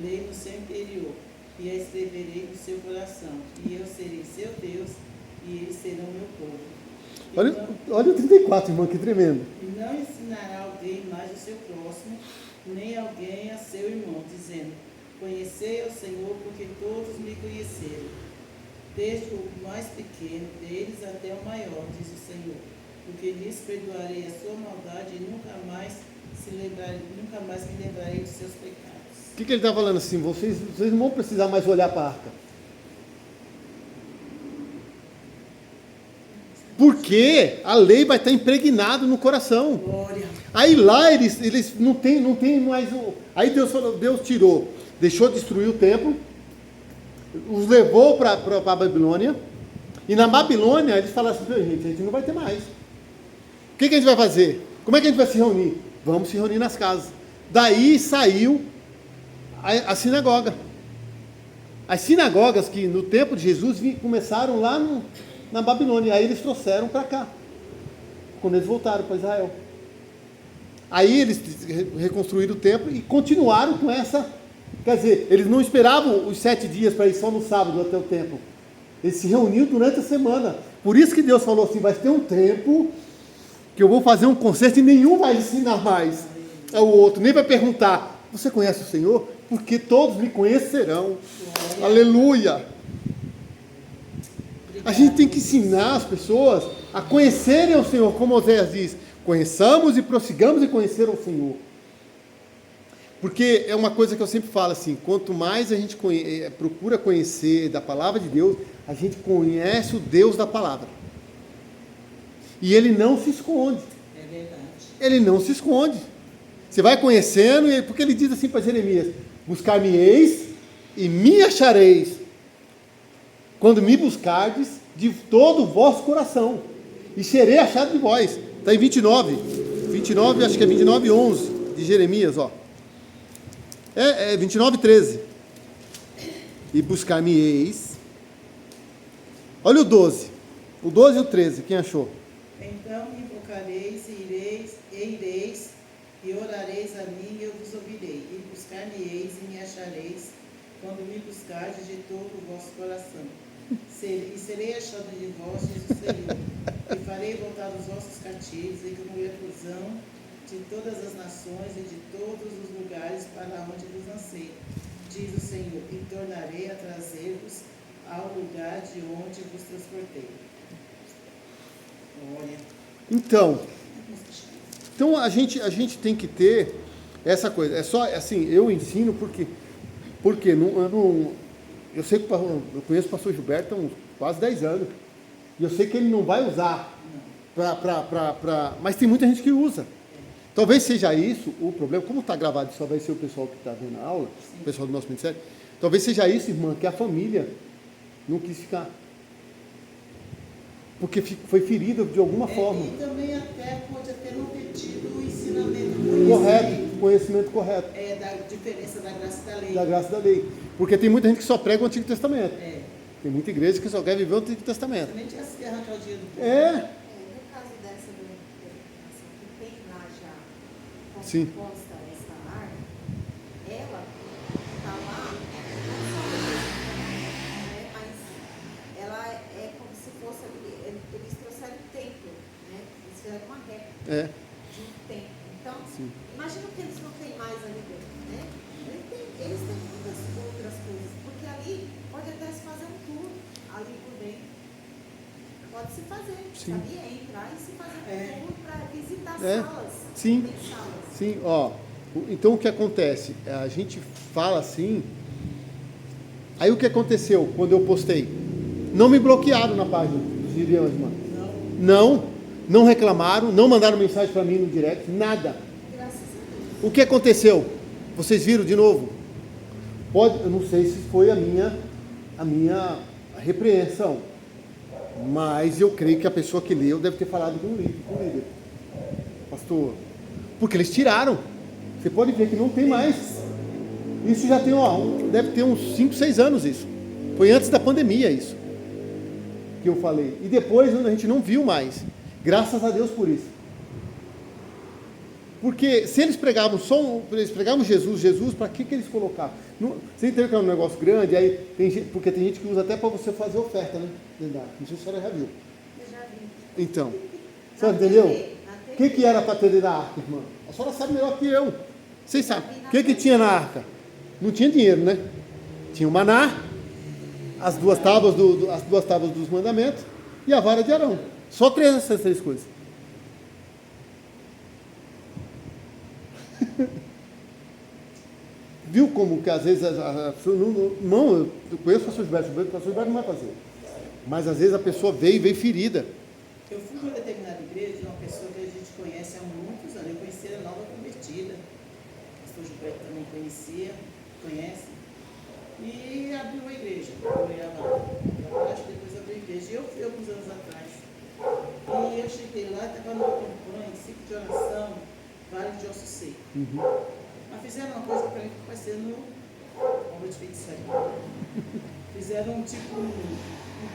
lei no seu interior, e a escreverei no seu coração, e eu serei seu Deus, e eles serão meu povo. Olha o 34, irmão, que tremendo. E não ensinará alguém mais o seu próximo, nem alguém a seu irmão, dizendo, conhecei ao Senhor, porque todos me conheceram, desde o mais pequeno deles até o maior, diz o Senhor, porque lhes perdoarei a sua maldade e nunca mais me lembrarei dos seus pecados. O que ele está falando assim? Vocês não vão precisar mais olhar para a arca. Porque a lei vai estar impregnada no coração. Glória. Aí lá eles não tem mais o. Aí Deus tirou, deixou destruir o templo, os levou para a Babilônia, e na Babilônia eles falaram assim, gente, a gente não vai ter mais. O que a gente vai fazer? Como é que a gente vai se reunir? Vamos se reunir nas casas. Daí saiu a sinagoga. As sinagogas que no tempo de Jesus começaram lá na Babilônia, aí eles trouxeram para cá, quando eles voltaram para Israel. Aí eles reconstruíram o templo e continuaram com essa. Quer dizer, eles não esperavam os 7 dias para ir só no sábado até o templo. Eles se reuniam durante a semana. Por isso que Deus falou assim: vai ter um tempo que eu vou fazer um concerto e nenhum vai ensinar mais ao outro, nem vai perguntar: você conhece o Senhor? Porque todos me conhecerão. Aleluia! A gente tem que ensinar as pessoas a conhecerem o Senhor, como Oséias diz: conheçamos e prossigamos em conhecer o Senhor. Porque é uma coisa que eu sempre falo assim: quanto mais a gente procura conhecer da palavra de Deus, a gente conhece o Deus da palavra. E Ele não se esconde. É verdade. Ele não se esconde. Você vai conhecendo, porque Ele diz assim para Jeremias: buscar-me-eis e me achareis, quando me buscardes de todo o vosso coração, e serei achado de vós. Está em 29, acho que é 29:11 de Jeremias, ó. 29:13. E buscar-me-eis. Olha o 12 e o 13, quem achou? Então me invocareis e ireis, e orareis a mim e eu vos ouvirei. E buscar-me-eis e me achareis, quando me buscardes de todo o vosso coração. E serei achado de vós, diz o Senhor, e farei voltar os vossos cativos, e como reclusão de todas as nações e de todos os lugares para onde vos lancei, diz o Senhor, e tornarei a trazer-vos ao lugar de onde vos transportei. Olha. Então a gente tem que ter essa coisa. É só assim, eu ensino porque eu sei que eu conheço o pastor Gilberto há uns quase 10 anos, e eu sei que ele não vai usar mas tem muita gente que usa. Talvez seja isso o problema. Como está gravado, só vai ser o pessoal que está vendo a aula, o pessoal do nosso ministério. Talvez seja isso, irmã, que a família não quis ficar, porque foi ferida de alguma forma. E também até pode até não ter tido o ensinamento conhecimento correto. Da diferença da graça e da lei. Da graça e da lei. Porque tem muita gente que só prega o Antigo Testamento. Tem muita igreja que só quer viver o Antigo Testamento. Nem tinha se arrancar o dinheiro do povo. No caso dessa denominação que tem lá já composta essa arca, ela está lá, não só mas ela é como se fosse, eles trouxeram um templo, né? Eles fizeram uma réplica de um templo. Então, imagina que eles não têm mais ali dentro, né? Eles têm muitas outras coisas, porque ali pode até se fazer um tour ali por dentro. Pode se fazer, sabia? Entrar e se fazer um tour para visitar salas. Sim. Tem salas. Sim, ó. Então o que acontece? A gente fala assim. Aí o que aconteceu quando eu postei? Não me bloquearam na página, diriam as irmãs. Não reclamaram, não mandaram mensagem para mim no direct, nada. Graças a Deus. O que aconteceu? Vocês viram de novo? Eu não sei se foi a minha repreensão, mas eu creio que a pessoa que leu deve ter falado com o líder. Pastor, porque eles tiraram. Você pode ver que não tem mais. Isso já tem, deve ter uns 5, 6 anos isso. Foi antes da pandemia isso que eu falei. E depois a gente não viu mais. Graças a Deus por isso. Porque se eles pregavam Jesus, para que eles colocavam? Você entendeu que é um negócio grande? Aí porque tem gente que usa até para você fazer oferta, né? Não sei se a senhora já viu. Eu já vi. Então, a senhora entendeu? O que era para ter na arca, irmã? A senhora sabe melhor que eu. Vocês sabem. O que tinha na arca? Não tinha dinheiro, né? Tinha o maná, as duas tábuas dos mandamentos e a vara de Arão. Só essas 3 coisas. Viu como que às vezes a pessoa não, eu conheço o pastor Gilberto não vai fazer. Mas às vezes a pessoa veio ferida. Eu fui numa determinada igreja de uma pessoa que a gente conhece há muitos anos. Eu conheci a nova convertida. O pastor Gilberto também conhece. E abriu uma igreja. Eu olhava lá, depois abriu a igreja. E eu fui alguns anos atrás. E eu cheguei lá, estava numa campanha, ciclo de oração, Vale de Osso Seco. Mas fizeram uma coisa para mim que parecendo obra de feitiçaria. Fizeram tipo um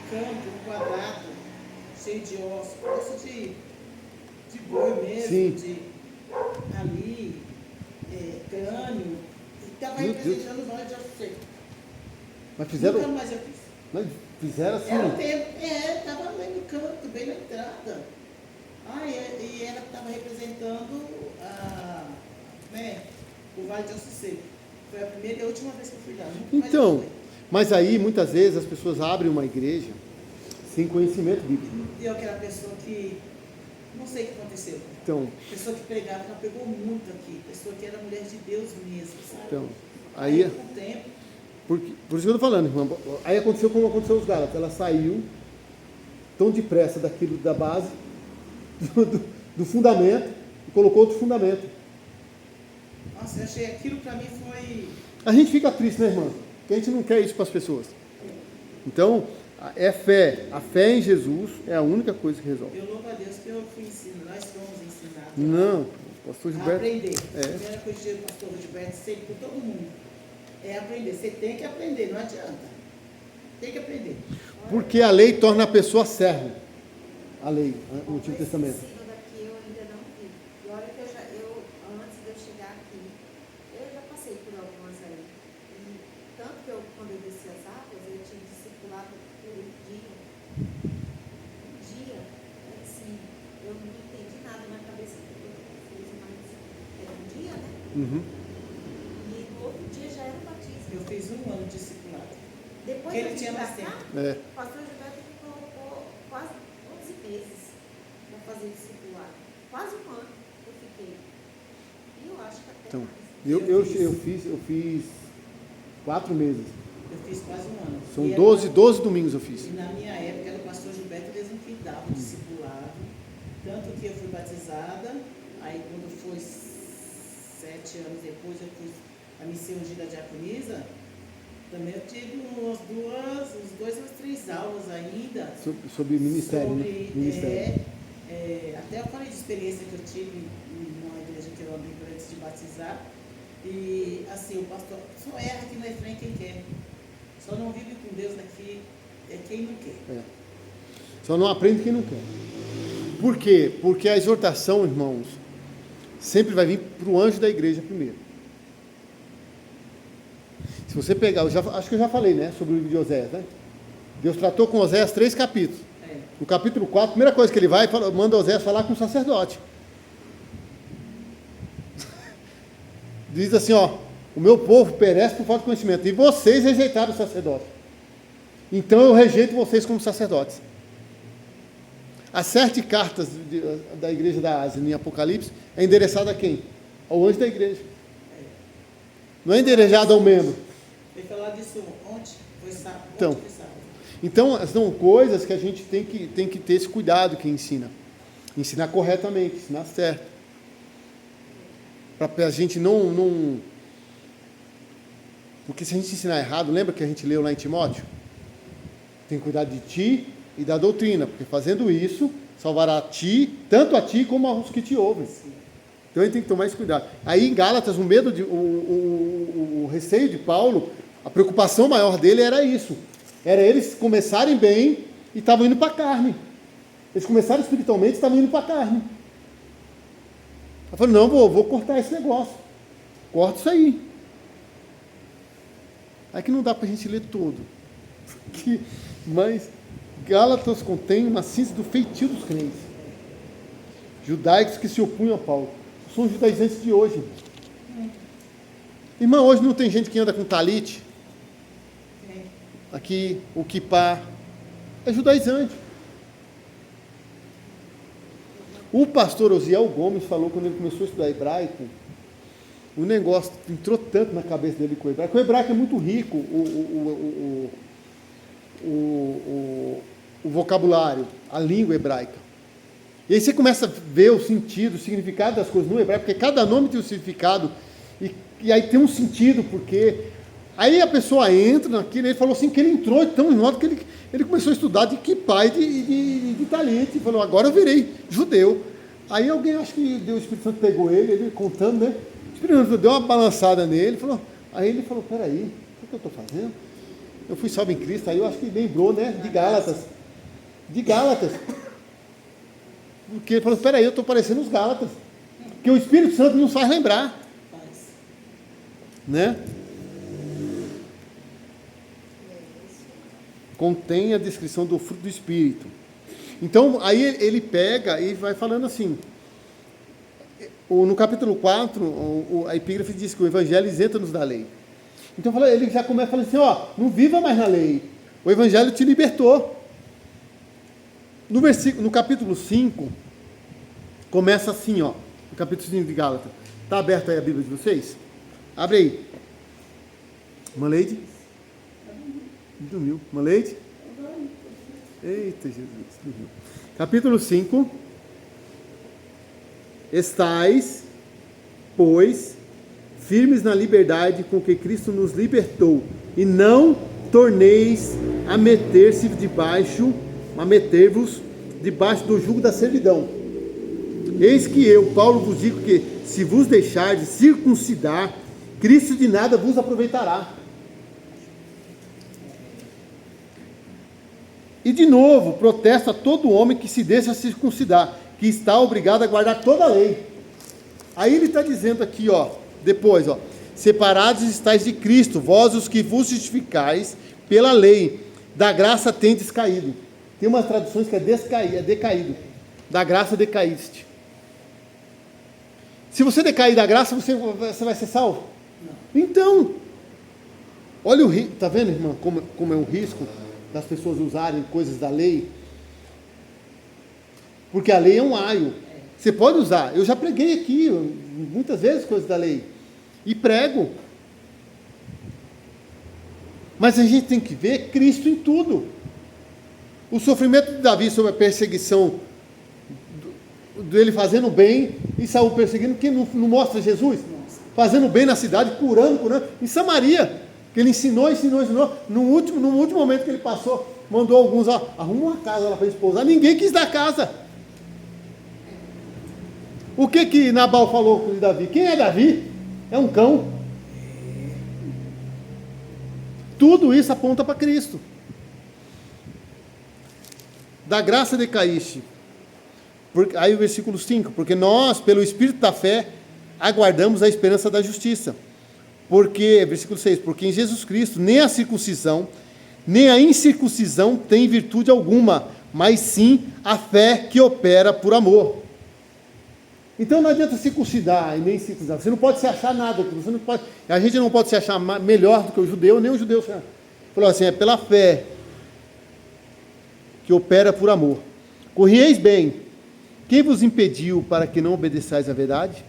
campo, um quadrado, cheio de osso de boi mesmo, ali, crânio, estava Meu Deus. representando o Vale de Ossos Secos. Mas fizeram, Nunca mais eu fiz. mas fizeram assim. Era o tempo, estava lá no canto, bem na entrada. E ela estava representando o Vale de Ossos Secos. Foi a primeira e a última vez que eu fui lá. Nunca mais eu Então, fui. mas aí muitas vezes as pessoas abrem uma igreja sem conhecimento bíblico. E eu, aquela pessoa que, não sei o que aconteceu. Então, Pessoa que pregava, ela pegou muito aqui. Pessoa que era mulher de Deus mesmo, sabe? então Aí aí, com o tempo, por isso que eu estou falando, irmã. Aí aconteceu como aconteceu os Gálatas. Ela saiu tão depressa daquilo da base, do fundamento, e colocou outro fundamento. nossa, eu achei aquilo pra mim foi. A gente fica triste, né, irmã? Porque a gente não quer isso para as pessoas. Então, é fé. A fé em Jesus é a única coisa que resolve. Eu louvo a Deus que eu fui ensinado, nós fomos ensinados Não, pastor a Gilberto. aprender. É. A primeira coisa que o pastor Gilberto sempre com todo mundo é aprender. Você tem que aprender, não adianta. Tem que aprender. Porque a lei torna a pessoa servo. A lei, o Antigo Esse Testamento. ensino daqui eu ainda não vi. E olha que antes de eu chegar aqui, eu já passei por algumas aí. E tanto que quando eu desci as águas, eu tinha discipulado por um dia. Assim, eu não entendi nada na cabeça do que eu fiz, mas era um dia, né? Uhum. E no outro dia já era o batismo. Eu fiz 1 ano de discipulado. Depois Porque ele eu vim tinha pra mais cá, tempo. É. o pastor Gilberto me colocou quase 11 meses para fazer discipulado. Quase 1 ano eu fiquei. E eu acho que até Então, mais. eu fiz 4 meses. Eu fiz quase 1 ano. São E 12 domingos eu fiz. E na minha época era o pastor Gilberto mesmo que dava o discipulado. Tanto que eu fui batizada, aí quando foi 7 anos depois eu fui a me ser ungida diaconisa, também eu tive uns 2 ou 3 aulas ainda. Sobre ministério, sobre, né? Ministério. até eu falei de experiência que eu tive numa igreja que eu abri antes de batizar. E assim, o pastor só erra que não é trem quem quer. Só não vive com Deus daqui é quem não quer. É. Só não aprende quem não quer. Por quê? Porque a exortação, irmãos, sempre vai vir para o anjo da igreja primeiro. Se você pegar, acho que eu já falei, né, sobre o livro de Oséias, né? Deus tratou com Oséias 3 capítulos. No capítulo 4, a primeira coisa que ele vai, manda Oséias falar com o sacerdote. Diz assim, ó, o meu povo perece por falta de conhecimento, e vocês rejeitaram o sacerdote. Então eu rejeito vocês como sacerdotes. As 7 cartas da igreja da Ásia em Apocalipse é endereçada a quem? Ao anjo da igreja. Não é endereçado ao membro. Foi falar disso ontem, foi sábado. Então. Ontem foi sábado. Então, são coisas que a gente tem que ter esse cuidado que ensina. Ensinar corretamente, ensinar certo. Para a gente não... Porque se a gente ensinar errado, lembra que a gente leu lá em Timóteo? Tem que cuidar de ti e da doutrina, porque fazendo isso, salvará tanto a ti como aos que te ouvem. Então a gente tem que tomar esse cuidado. Aí em Gálatas, o medo, o receio de Paulo, a preocupação maior dele era isso. Era eles começarem bem e estavam indo para a carne. Eles começaram espiritualmente e estavam indo para a carne. Eu falei, não, vou cortar esse negócio. Corta isso aí. Aí que não dá para a gente ler todo. Mas Gálatas contém uma síntese do feitio dos crentes. Judaicos que se opunham a Paulo. São os judaizantes de hoje. Irmã, hoje não tem gente que anda com talite? Aqui, o kippá. É judaizante. O pastor Osiel Gomes falou, quando ele começou a estudar hebraico, o negócio entrou tanto na cabeça dele com o hebraico. O hebraico é muito rico, o vocabulário, a língua hebraica. E aí você começa a ver o sentido, o significado das coisas no hebraico, porque cada nome tem um significado, e aí tem um sentido, porque... Aí a pessoa entra naquilo, ele falou assim, que ele entrou tão em modo que ele começou a estudar de kippá e de talite, e falou, agora eu virei judeu. Aí alguém, acho que o Espírito Santo pegou ele contando, né? O Espírito Santo deu uma balançada nele, aí ele falou, peraí, o que eu estou fazendo? Eu fui salvo em Cristo, aí eu acho que lembrou, né, de Gálatas. Porque ele falou, peraí, eu estou parecendo os Gálatas. Porque o Espírito Santo nos faz lembrar, Faz. né? Contém a descrição do fruto do Espírito. Então, aí ele pega e vai falando assim. No capítulo 4, a epígrafe diz que o Evangelho isenta-nos da lei. Então, ele já começa falando assim, ó, não viva mais na lei. O Evangelho te libertou. No capítulo 5, começa assim, ó. No capítulo 5 de Gálatas. Está aberta aí a Bíblia de vocês? Abre aí. Maleide? Dormiu. Maleide? Eita, Jesus. Dormiu. Capítulo 5. Estais, pois, firmes na liberdade com que Cristo nos libertou, e não torneis a meter-vos debaixo do jugo da servidão. Eis que eu, Paulo, vos digo que, se vos deixardes circuncidar, Cristo de nada vos aproveitará. E de novo, protesta todo homem que se deixa circuncidar, que está obrigado a guardar toda a lei. Aí ele está dizendo aqui, ó, depois, ó, separados estáis de Cristo, vós os que vos justificais pela lei, da graça tendes caído. Tem umas traduções que é decaído. Da graça decaíste. Se você decair da graça, você vai ser salvo? Não. Então, olha o risco, está vendo, irmã, como é um risco das pessoas usarem coisas da lei? Porque a lei é um aio. Você pode usar. Eu já preguei aqui, muitas vezes, coisas da lei. E prego. Mas a gente tem que ver Cristo em tudo. O sofrimento de Davi sobre a perseguição dele fazendo bem e Saul perseguindo, que não mostra Jesus? Fazendo bem na cidade, curando. Em Samaria, que ele ensinou. No último momento que ele passou, mandou alguns, arruma uma casa lá para eles pousar. Ninguém quis dar casa. O que Nabal falou com Davi? Quem é Davi? É um cão. Tudo isso aponta para Cristo. Da graça decaíste. Aí o versículo 5. Porque nós, pelo Espírito da fé, aguardamos a esperança da justiça. Porque, versículo 6, porque em Jesus Cristo nem a circuncisão, nem a incircuncisão tem virtude alguma, mas sim a fé que opera por amor. Então não adianta circuncidar e nem circuncidar. Você não pode se achar nada. A gente não pode se achar melhor do que o judeu, nem o judeu. Falou assim, é pela fé que opera por amor. Corrieis bem. Quem vos impediu para que não obedeçais à verdade?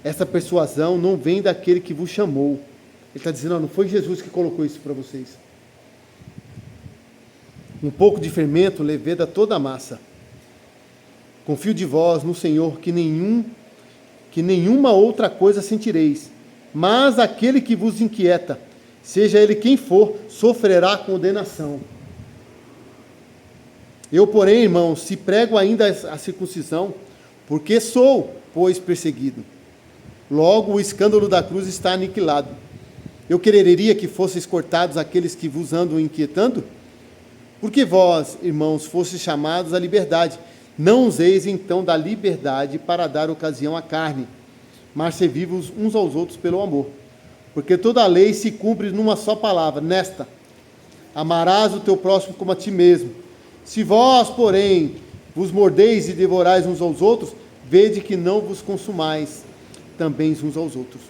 Essa persuasão não vem daquele que vos chamou. Ele está dizendo, não foi Jesus que colocou isso para vocês. Um pouco de fermento leveda toda a massa. Confio de vós no Senhor que nenhuma outra coisa sentireis, mas aquele que vos inquieta, seja ele quem for, sofrerá condenação. Eu, porém, irmãos, se prego ainda a circuncisão, porque sou, pois, perseguido. Logo, o escândalo da cruz está aniquilado. Eu quereria que fosseis cortados aqueles que vos andam inquietando? Porque vós, irmãos, fostes chamados à liberdade. Não useis então da liberdade para dar ocasião à carne, mas servi-vos uns aos outros pelo amor. Porque toda a lei se cumpre numa só palavra, nesta: amarás o teu próximo como a ti mesmo. Se vós, porém, vos mordeis e devorais uns aos outros, vede que não vos consumais também uns aos outros.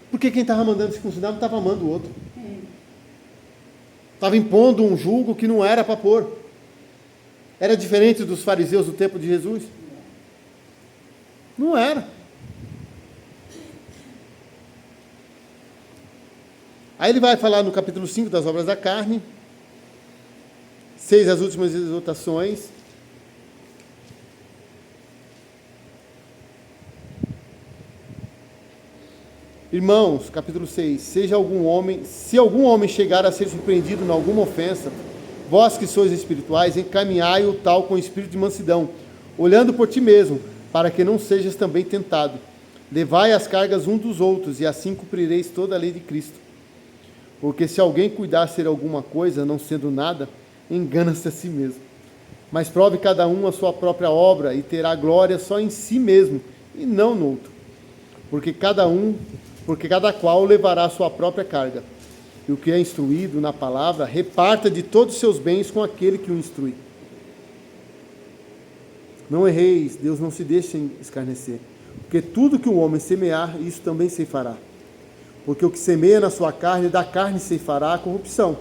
Porque quem estava mandando circuncidar não estava amando o outro. Estava impondo um jugo que não era para pôr. Era diferente dos fariseus do tempo de Jesus? Não era. Aí ele vai falar no capítulo 5 das obras da carne, 6 as últimas exortações. Irmãos, capítulo 6, se algum homem chegar a ser surpreendido em alguma ofensa, vós que sois espirituais, encaminhai-o tal com espírito de mansidão, olhando por ti mesmo, para que não sejas também tentado. Levai as cargas uns dos outros, e assim cumprireis toda a lei de Cristo. Porque se alguém cuidar ser alguma coisa, não sendo nada, engana-se a si mesmo. Mas prove cada um a sua própria obra e terá glória só em si mesmo e não no outro. Porque cada qual levará a sua própria carga. E o que é instruído na palavra, reparta de todos os seus bens com aquele que o instrui. Não erreis, Deus não se deixa escarnecer. Porque tudo que o homem semear, isso também ceifará. Porque o que semeia na sua carne, da carne ceifará a corrupção.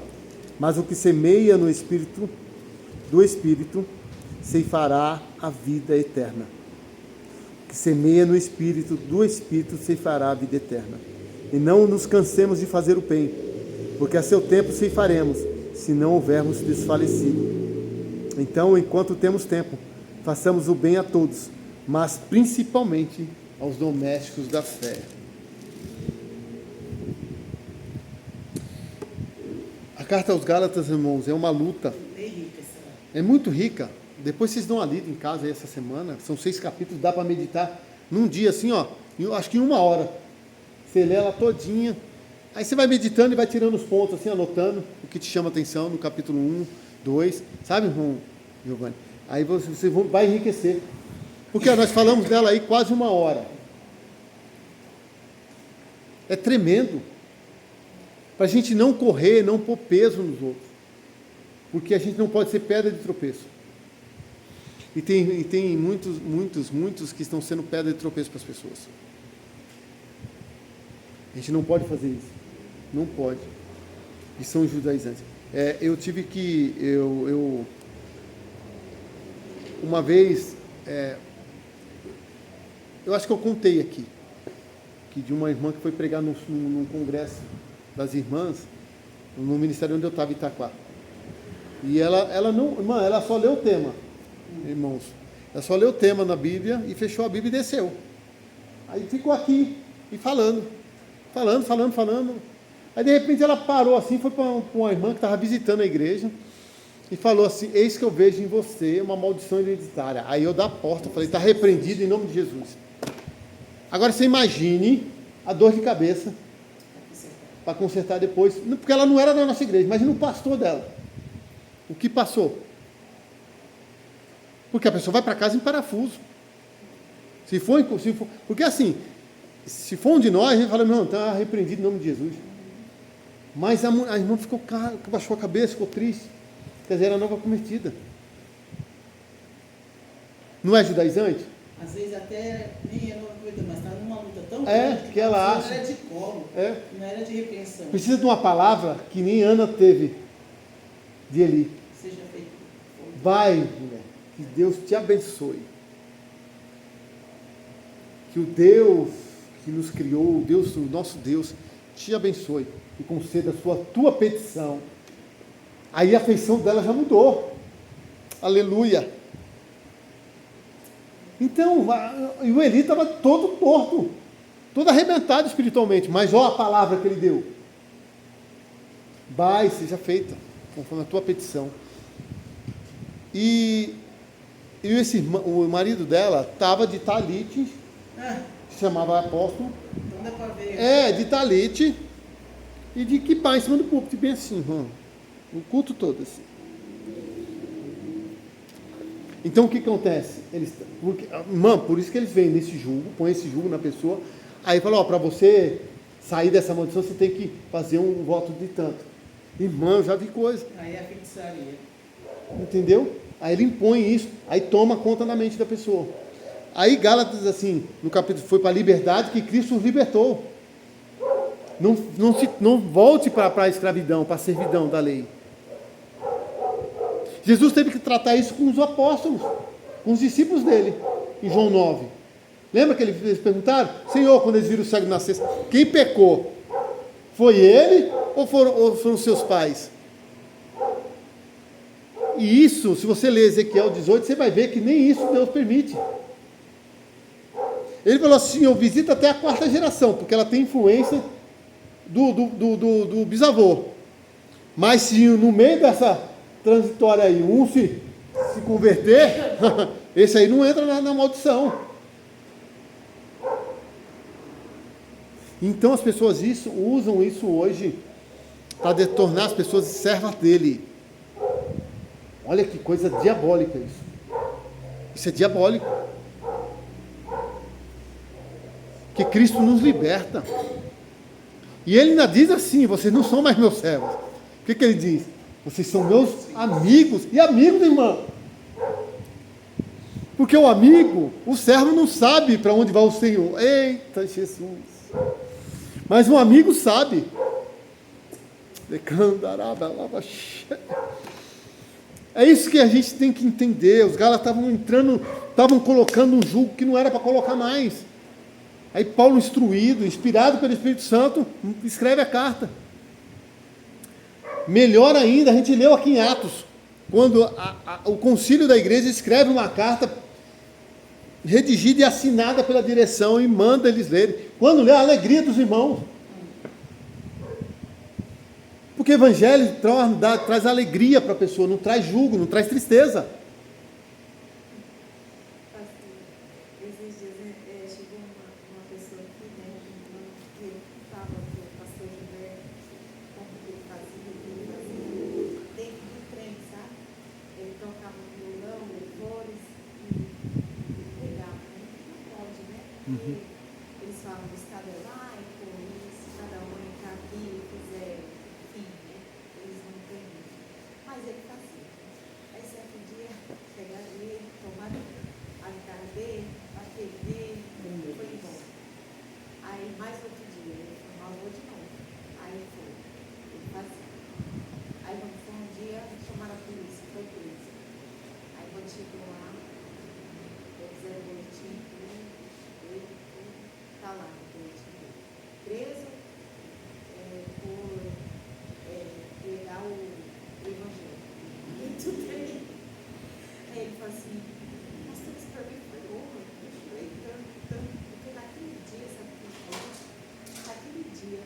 Mas o que semeia no Espírito, do Espírito, ceifará a vida eterna. O que semeia no Espírito, do Espírito, ceifará a vida eterna. E não nos cansemos de fazer o bem, porque a seu tempo ceifaremos, se não houvermos desfalecido. Então, enquanto temos tempo, façamos o bem a todos, mas principalmente aos domésticos da fé. A carta aos Gálatas, irmãos, é uma luta. Bem rica essa. É muito rica. Depois vocês dão uma lida em casa aí essa semana. São 6 capítulos, dá para meditar num dia assim, ó. Acho que em 1 hora. Você lê ela todinha. Aí você vai meditando e vai tirando os pontos, assim, anotando o que te chama atenção no capítulo 1, 2. Sabe, irmão Giovanni? Aí você vai enriquecer. Porque nós falamos dela aí quase 1 hora. É tremendo. Para a gente não correr, não pôr peso nos outros. Porque a gente não pode ser pedra de tropeço. E tem muitos que estão sendo pedra de tropeço para as pessoas. A gente não pode fazer isso. Não pode. E são judaizantes. Eu tive que... uma vez... eu acho que eu contei aqui. Que de uma irmã que foi pregar num congresso das irmãs, no ministério onde eu estava, em Itaquá. E ela só leu o tema, irmãos. Ela só leu o tema na Bíblia e fechou a Bíblia e desceu. Aí ficou aqui, e falando. Aí de repente ela parou assim, foi para uma irmã que estava visitando a igreja, e falou assim: eis que eu vejo em você uma maldição hereditária. Aí eu da porta falei: está repreendido em nome de Jesus. Agora você imagine a dor de cabeça para consertar depois, porque ela não era da nossa igreja, imagina o pastor dela. O que passou? Porque a pessoa vai para casa em parafuso. Porque assim, se for um de nós, a gente fala: não, está repreendido em nome de Jesus. Mas a irmã baixou a cabeça, ficou triste. Quer dizer, era nova convertida. Não é judaizante? Às vezes até nem era uma coisa, mas estava numa luta tão grande que ela acha. Não era de colo, não era de repreensão. Precisa de uma palavra que nem Ana teve de Eli. Seja feito. Vai, mulher, que Deus te abençoe. Que o Deus que nos criou, o nosso Deus, te abençoe e conceda a tua petição. Aí a feição dela já mudou. Aleluia. Então, e o Eli estava todo torto, todo arrebentado espiritualmente, mas olha a palavra que ele deu. Vai, seja feita, conforme a tua petição. E o marido dela estava de talite, se chamava apóstolo. Então dá para ver. De talite e de quipá em cima do púlpito, bem assim, irmão. O culto todo assim. Então o que acontece? Por isso que eles vêm nesse jugo, põem esse jugo na pessoa, aí falam: para você sair dessa maldição, você tem que fazer um voto de tanto. Irmão, eu já vi coisa. Aí é a feitiçaria. Entendeu? Aí ele impõe isso, aí toma conta na mente da pessoa. Aí Gálatas, assim, no capítulo, foi para a liberdade que Cristo os libertou. Não volte para a escravidão, para a servidão da lei. Jesus teve que tratar isso com os apóstolos, com os discípulos dele, em João 9. Lembra que eles perguntaram: Senhor, quando eles viram o cego nascer, quem pecou? Foi ele ou foram seus pais? E isso, se você ler Ezequiel 18, você vai ver que nem isso Deus permite. Ele falou assim: eu visito até a 4ª geração, porque ela tem influência do bisavô. Mas se no meio dessa transitória aí um se converter, esse aí não entra na maldição. Então as pessoas usam isso hoje para tornar as pessoas servas dele. Olha que coisa diabólica isso. Isso é diabólico. Que Cristo nos liberta. E ele ainda diz assim: vocês não são mais meus servos. O que ele diz? Vocês são meus amigos. E amigos, irmã. Porque o amigo, o servo não sabe para onde vai o Senhor. Eita Jesus. Mas um amigo sabe. É isso que a gente tem que entender. Os Gálatas estavam colocando um jugo que não era para colocar mais. Aí Paulo, inspirado pelo Espírito Santo, escreve a carta. Melhor ainda, a gente leu aqui em Atos, quando o concílio da igreja escreve uma carta redigida e assinada pela direção e manda eles lerem. Quando lê, a alegria dos irmãos. Porque o evangelho traz alegria para a pessoa, não traz jugo, não traz tristeza. Esses dias chegou uma pessoa aqui, né, que estava com o pastor Gilberto, como que ele fazia, dentro do trem, sabe? Ele tocava violão, flores e pregava, né? Não pode, né? Porque eles falam do Estado laico, se cada um entrar aqui e fizer, enfim, né? Eles não têm. Mas ele fazia. Aí certo dia, pegaram ele, tomaram a guitarra dele, bateram nele, e foi embora. Aí mais outro dia, ele falou de novo. Aí foi, ele fazia. Aí quando foi um dia, chamaram a polícia, foi preso. Aí quando chegou lá, eles fizeram o boletim, ele está lá no boletim dele. Preso por pregar o evangelho. E tudo bem. Aí ele falou assim, nossa, isso para mim foi honra. Eu chorei tanto, porque naquele dia, sabe o que ele falou? Naquele dia,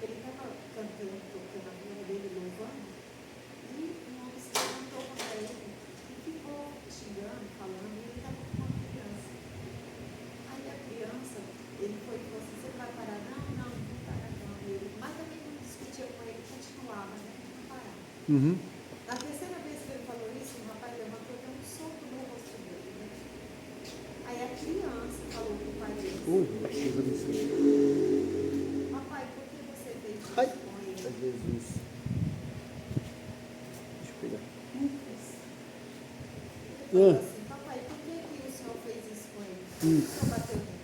ele estava cantando, tocando a mão dele, louvando, e um homem se levantou contra ele e ficou xingando, falando, e ele estava com uma criança. Aí a criança, ele foi e falou assim, você vai parar? Não parar não. Mas também não discutia com ele, continuava, né? Não parava. Na terceira vez que ele falou isso, o rapaz levantou e deu um soco no rosto dele, né? Aí a criança falou para o pai dele, papai, por que você fez isso Ai. com ele? Jesus. Deixa eu pegar. Ele falou assim, papai, por que o senhor fez isso com ele? Por que o senhor bateu nele?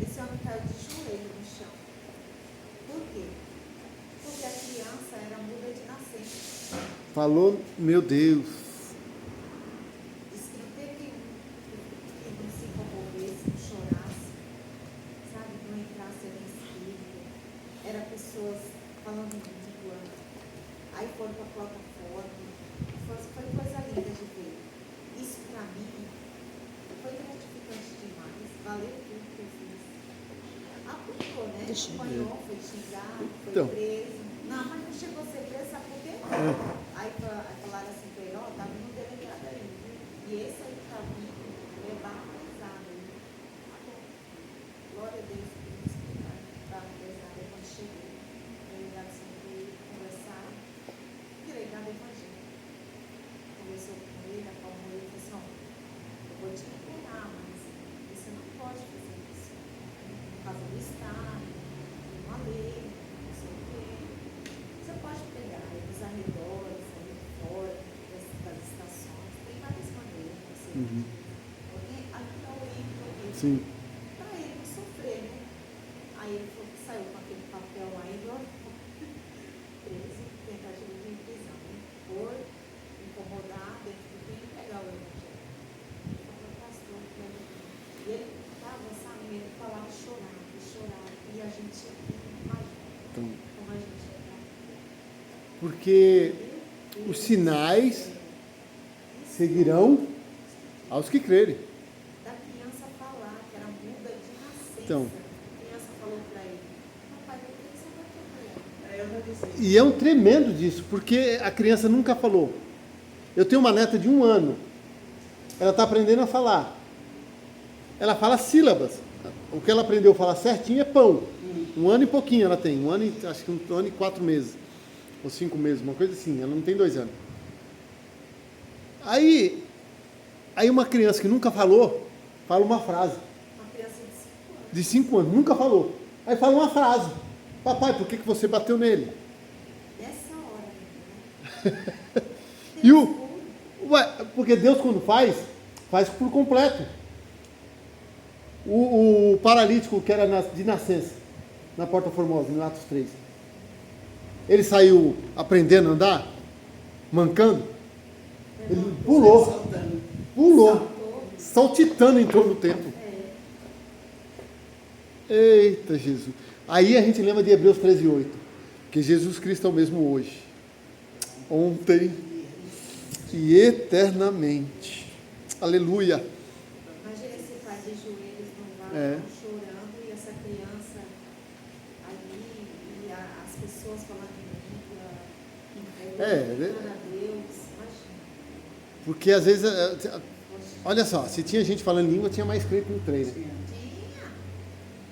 Esse homem caiu de joelho no chão. Por quê? Porque a criança era muda de nascença. Falou, meu Deus. Diz que não teve que não se comovesse, não chorasse, sabe? Não entrasse no espírito. Era pessoas falando em língua. Aí foram para a plataforma. Foi coisa linda de ver. Isso para mim foi gratificante demais. Valeu tudo que eu fiz. Apanhou, né? Apanhou, foi xingado, foi Então. preso. Não, mas não chegou a ser preso, sabe por quê? Aí falaram assim para ele, ó, estava no delegado aí, viu? E esse aí que está vindo, levar pesado. Glória a Deus por isso que estava pesado. Aí quando cheguei, o delegado sentou ele, conversaram, delegado evangélico. Conversou com ele, acalmou ele e falou assim, ó, eu vou te liberar, mas você não pode fazer isso. Por causa do Estado, tem uma lei, não sei o quê. Você pode pegar aí dos arredores, aí fora, das estações, tem várias maneiras de você. Alguém ajudar o ímpio, Sim. para ele não sofrer, né? Aí ele falou que saiu com aquele papel lá e preso, tentativa de prisão, né? Por incomodar dentro do tempo e pegar o evangelho. Ele falou, pastor, e ele estava, sabe, ele falava chorava, e a gente imagina Então, como a gente porque os sinais seguirão aos que crerem. da criança falar, que era muda de nascença. Então. A criança falou para ele, papai, por que você bateu nela? Aí eu vou dizer, E é um tremendo disso, porque a criança nunca falou. Eu tenho uma neta de 1 ano. Ela está aprendendo a falar. Ela fala sílabas. O que ela aprendeu a falar certinho é pão. 1 ano e pouquinho ela tem. Acho que 1 ano e 4 meses. Ou 5 meses, uma coisa assim. Ela não tem 2 anos. Aí uma criança que nunca falou, fala uma frase. Uma criança de 5 anos. De 5 anos, nunca falou. Aí fala uma frase. Papai, por que você bateu nele? Nessa hora, né? E porque Deus quando faz por completo. O paralítico que era de nascença, na Porta Formosa, em Atos 3. Ele saiu aprendendo a andar, mancando. Ele pulou, saltitando em torno do templo. Eita Jesus. Aí a gente lembra de Hebreus 13:8, que Jesus Cristo é o mesmo hoje, ontem e eternamente. Aleluia. Imagina esse pai de joelhos no É. chorando e essa criança ali e as pessoas falando em língua, glorificando a Deus. Imagina. Porque às vezes, olha só, se tinha gente falando língua, tinha mais crente no trem, né? Tinha.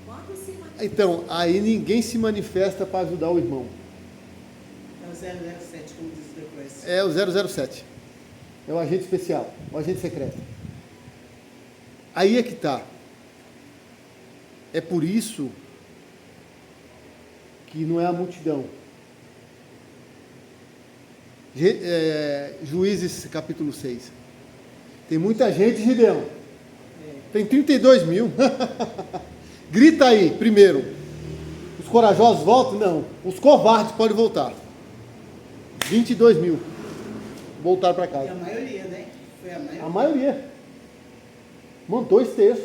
Quando se manifesta. Então, aí ninguém se manifesta para ajudar o irmão. É o 007, como diz o Deus. É o 007. É o agente especial, o agente secreto. Aí é que está. É por isso que não é a multidão. Juízes capítulo 6. Tem muita gente, Gideão. Tem 32 mil. Grita aí, primeiro. Os corajosos voltam? Não. Os covardes podem voltar. 22 mil. Voltaram para E casa. a maioria, né? Foi a maioria. A maioria. Montou 2/3.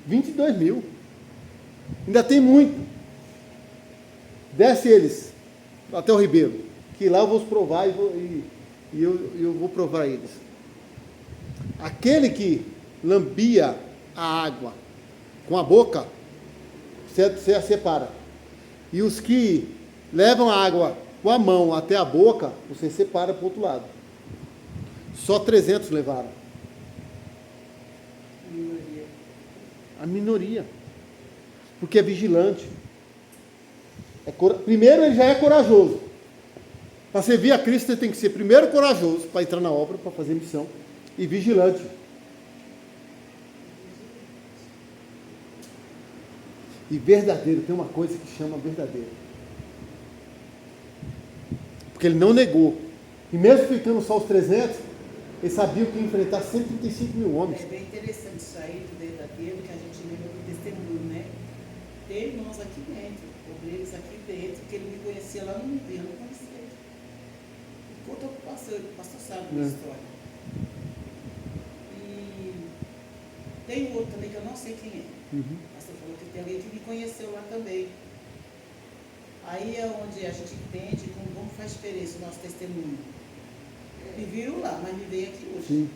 22 mil. Ainda tem muito. Desce eles até o ribeiro. Que lá eu vou os provar e eu vou provar eles. Aquele que lambia a água com a boca, você a separa. E os que levam a água com a mão até a boca, você separa para o outro lado. Só 300 levaram. Minoria. A minoria. Porque é vigilante. Primeiro ele já é corajoso. Para servir a Cristo, você tem que ser primeiro corajoso para entrar na obra, para fazer missão, e vigilante. E verdadeiro, tem uma coisa que chama verdadeiro. Porque ele não negou. E mesmo ficando só os 300, ele sabia que ia enfrentar 135 mil homens. É bem interessante isso aí do verdadeiro, que a gente lembra do testemunho, né? Tem irmãos aqui dentro, obreiros aqui dentro, que ele me conhecia lá no Nubia, eu não conhecia. Conta para o pastor sabe da história. E tem um outro também que eu não sei quem é. Uhum. O pastor falou que tem alguém que me conheceu lá também. Aí é onde a gente entende como faz diferença o nosso testemunho. Me viram lá, mas me veio aqui hoje. Sim.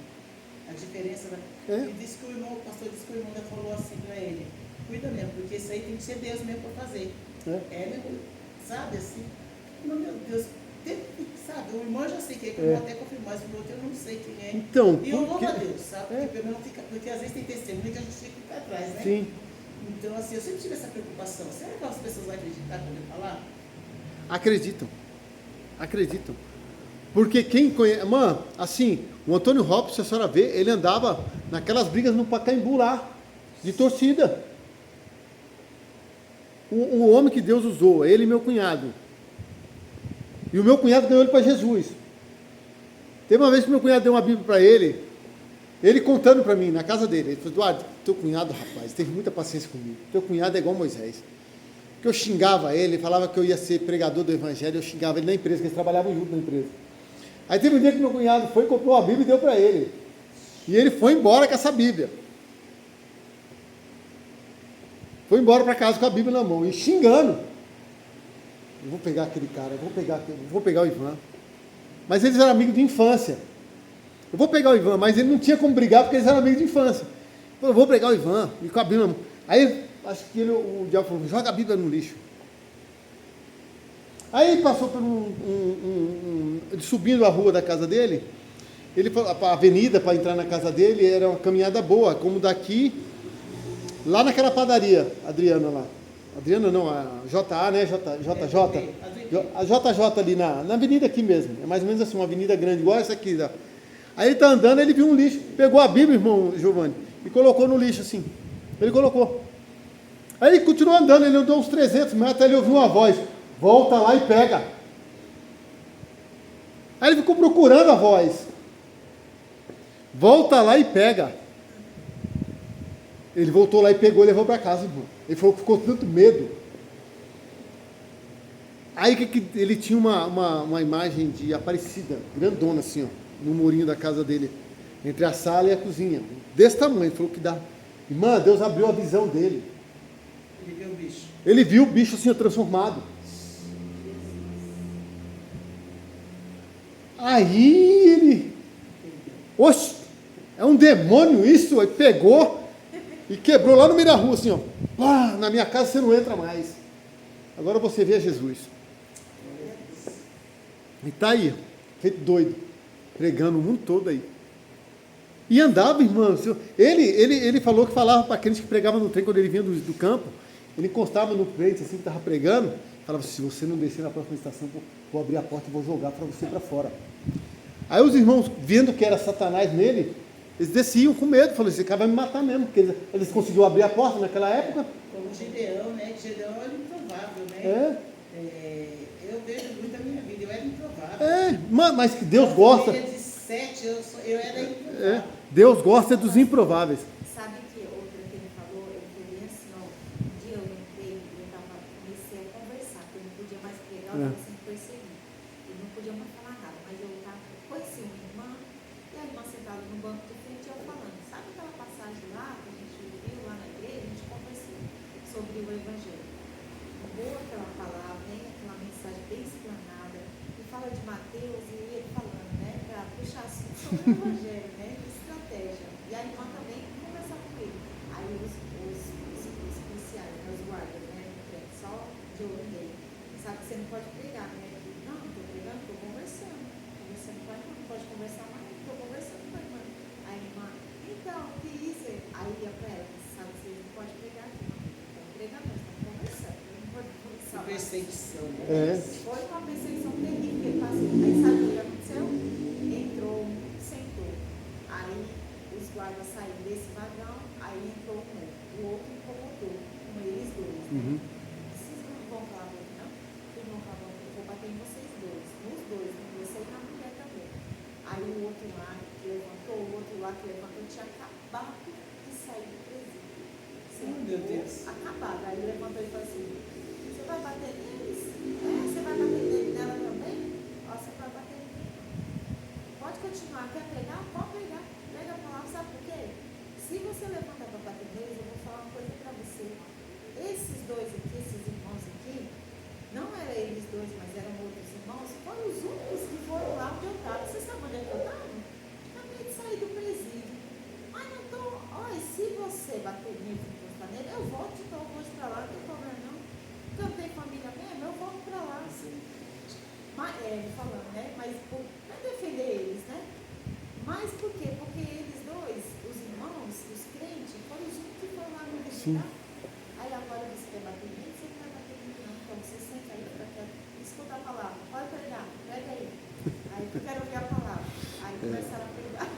A diferença da. É. E disse que o pastor disse que o irmão ainda falou assim para ele, cuida mesmo, porque isso aí tem que ser Deus mesmo para fazer. Mesmo, sabe assim? Não, meu Deus, sabe, o irmão eu já sei quem é, que eu vou até confirmar, mas o outro eu não sei quem é. Então, e eu louvo a Deus, sabe? Porque pelo menos fica, porque às vezes tem testemunho que a gente fica para trás, né? Sim. Então, assim, eu sempre tive essa preocupação. Será que as pessoas vão acreditar quando eu falar? Acreditam. Acreditam. Porque quem conhece. Mano, assim, o Antônio Robson, se a senhora vê, ele andava naquelas brigas no Pacaembu lá, de torcida. O homem que Deus usou, ele e meu cunhado. E o meu cunhado ganhou ele para Jesus. Teve uma vez que meu cunhado deu uma Bíblia para ele contando para mim, na casa dele. Ele falou: Eduardo, teu cunhado, rapaz, teve muita paciência comigo. Teu cunhado é igual Moisés. Porque eu xingava ele falava que eu ia ser pregador do evangelho, eu xingava ele na empresa, que eles trabalhavam junto na empresa. Aí teve um dia que meu cunhado foi, comprou a Bíblia e deu para ele. E ele foi embora com essa Bíblia. Foi embora para casa com a Bíblia na mão, e xingando. Eu vou pegar aquele cara, eu vou pegar o Ivan. Mas eles eram amigos de infância. Eu vou pegar o Ivan, mas ele não tinha como brigar porque eles eram amigos de infância. Eu vou pegar o Ivan, e com a Bíblia na mão. Aí, acho que o diabo falou: joga a Bíblia no lixo. Aí ele passou por subindo a rua da casa dele, a avenida para entrar na casa dele era uma caminhada boa, como daqui, lá naquela padaria, Adriana lá. Adriana não, a JA, né? JJ. A JJ ali na avenida aqui mesmo. É mais ou menos assim, uma avenida grande, igual essa aqui. Ó. Aí ele está andando, ele viu um lixo, pegou a Bíblia, irmão Giovanni, e colocou no lixo assim. Ele colocou. Aí ele continuou andando, ele andou uns 300 metros, aí ele ouviu uma voz: volta lá e pega. Aí ele ficou procurando a voz. Volta lá e pega. Ele voltou lá e pegou e levou para casa, irmão. Ele falou que ficou com tanto medo. Aí ele tinha uma imagem de Aparecida, grandona assim, ó, no murinho da casa dele, entre a sala e a cozinha. Desse tamanho, ele falou que dá. Irmã, Deus abriu a visão dele. Ele viu o bicho. Ele viu o bicho assim transformado. Aí ele... Oxe, é um demônio isso? Aí pegou e quebrou lá no meio da rua assim, ó. Ah, na minha casa você não entra mais. Agora você vê Jesus. E tá aí, feito doido, pregando o mundo todo aí. E andava, irmão. Ele falou que falava para aqueles que pregavam no trem quando ele vinha do campo. Ele encostava no crente assim que estava pregando. Falava: se você não descer na próxima estação, vou abrir a porta e vou jogar para você para fora. Aí os irmãos, vendo que era Satanás nele, eles desciam com medo. Falaram: esse cara vai me matar mesmo. Porque eles conseguiram abrir a porta naquela época. Como Gideão, né? Gideão era improvável, né? Eu vejo muito a minha vida, eu era improvável. Mas que Deus gosta. Filha de 7, eu era improvável. Deus gosta dos improváveis. Sabe que outra que ele falou, eu falei assim, ó, um dia eu entrei e comecei a conversar, porque eu não podia mais pregar, eu estava sendo perseguido. Eu não podia mais falar nada, mas eu conheci uma irmã, e a irmã sentada no banco de frente e eu falando, sabe aquela passagem lá que a gente viu lá na igreja, a gente conversou sobre o Evangelho. Boa aquela palavra, né? Aquela mensagem bem explanada, e fala de Mateus e ele falando, né? Para puxar assunto sobre o Evangelho, né? Estratégia. E a irmã também conversar com ele. Aí os policiais, né? Os guardas, né? Só de olho nele. Sabe que você não pode pregar, né? Ele, não, estou pregando, estou conversando. Conversando com a irmã, não pode conversar mais, estou conversando com a irmã. A irmã, então, o que isso é? Aí ia para ela, sabe que você não pode pregar aqui, não. Estamos pregando, nós estamos conversando. Não pode conversar. Perseguição, né? Foi uma perseguição terrível, ele passou. Aí sabe o que aconteceu? Entrou, sentou. Aí os guardas saíram desse vagão, aí entrou um, o outro incomodou, com eles dois. Né? Vocês não vão falar muito, não? Vocês vão falar muito, eu vou bater em vocês dois, nos dois, em você e na mulher também. Aí o outro lá que levantou, o outro lá que levantou, tinha acabado de sair do presídio. Meu Deus. Acabado. Aí ele levantou e falou assim: você vai bater neles? Você vai bater nela também? Ó, você vai bater em mim. Pode continuar. Quer pregar? Pode pregar. Prega a palavra. Sabe por quê? Se você levantar para bater neles, eu vou falar uma coisa para você. Esses dois aqui, esses irmãos aqui, não eram eles dois, mas eram outros irmãos, foram os únicos que foram lá onde eu estava. Você sabe onde é que eu estava? Acabei de sair do presídio. Mas não estou... Olha, se você bater nele, nele, eu volto de tal coisa para lá, não tem problema não. Porque eu tenho família mesmo, eu volto para lá. Assim. Mas, falando, né? Mas não é defender eles, né? Mas por quê? Porque eles dois, os irmãos, os crentes, foram os únicos que foram lá no visitar. Aí agora você quer bater em mim, você não vai bater em mim não. Então você senta aí para escuta a palavra. Pode pregar, prega aí. Aí eu quero ouvir a palavra. Aí começaram a pregar.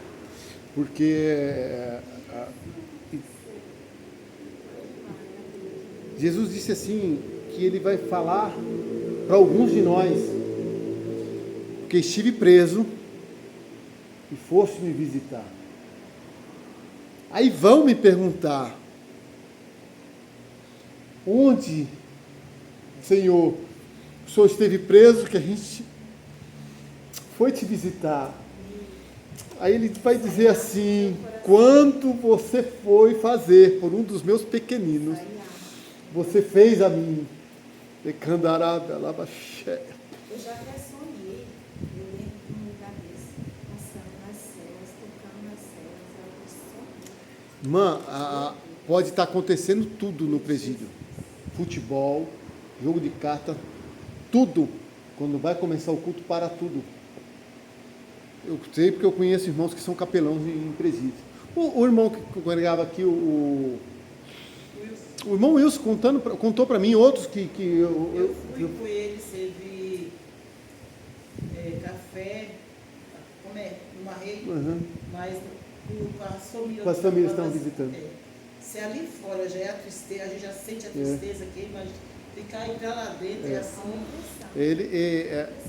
Porque Jesus disse assim, que ele vai falar para alguns de nós, porque estive preso e foste me visitar. Aí vão me perguntar: onde, Senhor, o Senhor esteve preso que a gente foi te visitar? Aí ele vai dizer assim: quanto você foi fazer por um dos meus pequeninos, você fez a mim. Decandarada, labaxé. Eu já até sonhei, eu lembro de um lugar desse, passando nas celas, tocando nas celas, Irmã, pode estar acontecendo tudo no presídio. Futebol, jogo de carta, tudo. Quando vai começar o culto, para tudo. Eu sei porque eu conheço irmãos que são capelãos em presídio. O irmão que congregava aqui, o O irmão Wilson contou para mim outros que Eu fui com ele, servi café, numa rede, Uhum. mas com as famílias. Com as famílias que estão Mas, visitando. Se ali fora já é a tristeza, a gente já sente a tristeza aqui, mas entrar lá dentro é assim.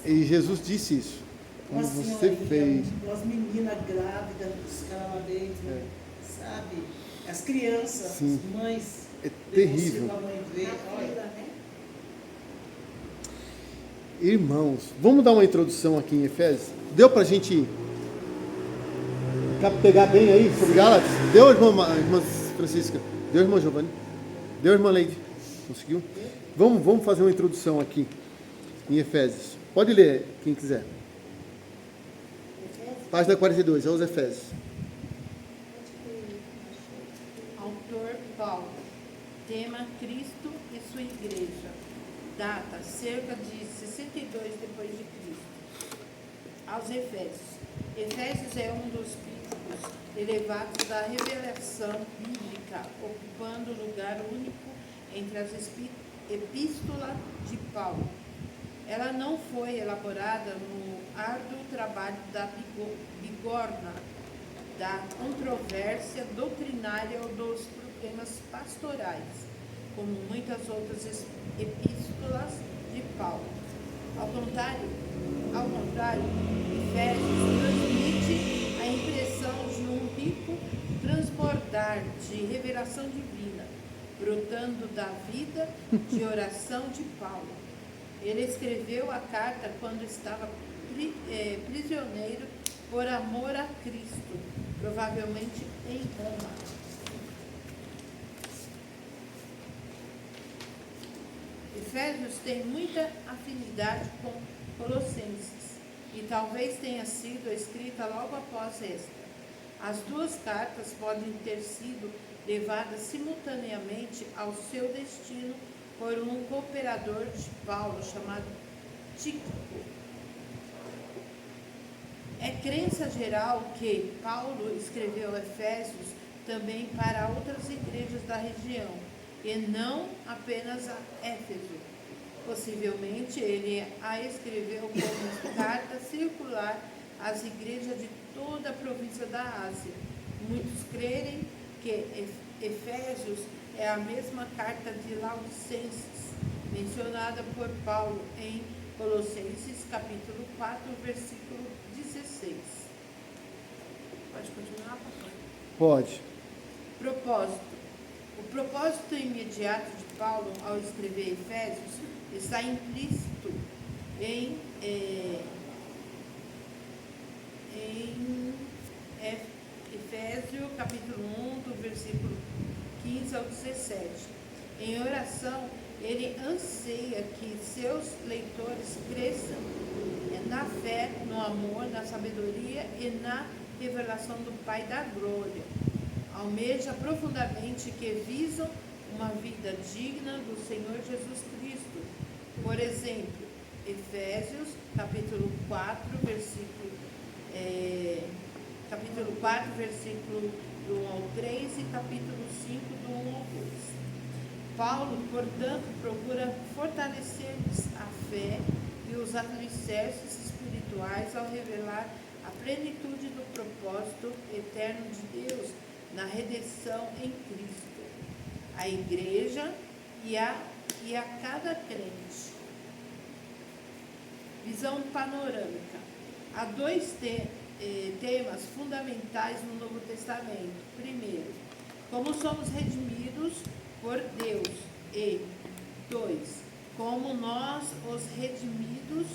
E Jesus disse isso. Como Uma você senhorinha, fez. umas meninas grávidas, os caras lá dentro, sabe? As crianças, Sim. as mães. É depois terrível. chega a mãe ver, Na olha, fila, né? Irmãos, vamos dar uma introdução aqui em Efésios? Deu para a gente pegar bem aí sobre Gálatas? Deu, irmã Francisca? Deu, irmã Giovanni? Deu, irmã Leide? Conseguiu? Vamos fazer uma introdução aqui em Efésios. Pode ler, quem quiser. Página 42, é os Efésios. Autor Paulo. Tema Cristo e sua igreja. Data cerca de 62 depois de Cristo. Aos Efésios. Efésios é um dos picos elevados da revelação bíblica, ocupando lugar único entre as epístolas de Paulo. Ela não foi elaborada no árduo trabalho da bigorna, da controvérsia doutrinária ou dos problemas pastorais, como muitas outras epístolas de Paulo. Ao contrário, Efésios transmite a impressão de um rico transbordar de revelação divina, brotando da vida de oração de Paulo. Ele escreveu a carta quando estava prisioneiro por amor a Cristo, provavelmente em Roma. Efésios tem muita afinidade com Colossenses e talvez tenha sido escrita logo após esta. As duas cartas podem ter sido levadas simultaneamente ao seu destino por um cooperador de Paulo chamado Tíquico. É crença geral que Paulo escreveu Efésios também para outras igrejas da região, e não apenas a Éfeso. Possivelmente ele a escreveu como carta circular às igrejas de toda a província da Ásia. Muitos creem que Efésios é a mesma carta de Laodicenses, mencionada por Paulo em Colossenses, capítulo 4, versículo 16. Pode continuar, pastor? Pode. Propósito. O propósito imediato de Paulo ao escrever Efésios está implícito em Efésios, capítulo 1, do versículo 15 ao 17. Em oração, ele anseia que seus leitores cresçam na fé, no amor, na sabedoria e na revelação do Pai da glória. Almeja profundamente que visam uma vida digna do Senhor Jesus Cristo. Por exemplo, Efésios, capítulo 4, versículo do 1 ao 3 e capítulo 5, do 1 ao 2. Paulo, portanto, procura fortalecer-lhes a fé e os alicerces espirituais ao revelar a plenitude do propósito eterno de Deus na redenção em Cristo, a igreja e a cada crente. Visão panorâmica. Há dois temas fundamentais no Novo Testamento. Primeiro, como somos redimidos por Deus. E 2, como nós, os redimidos,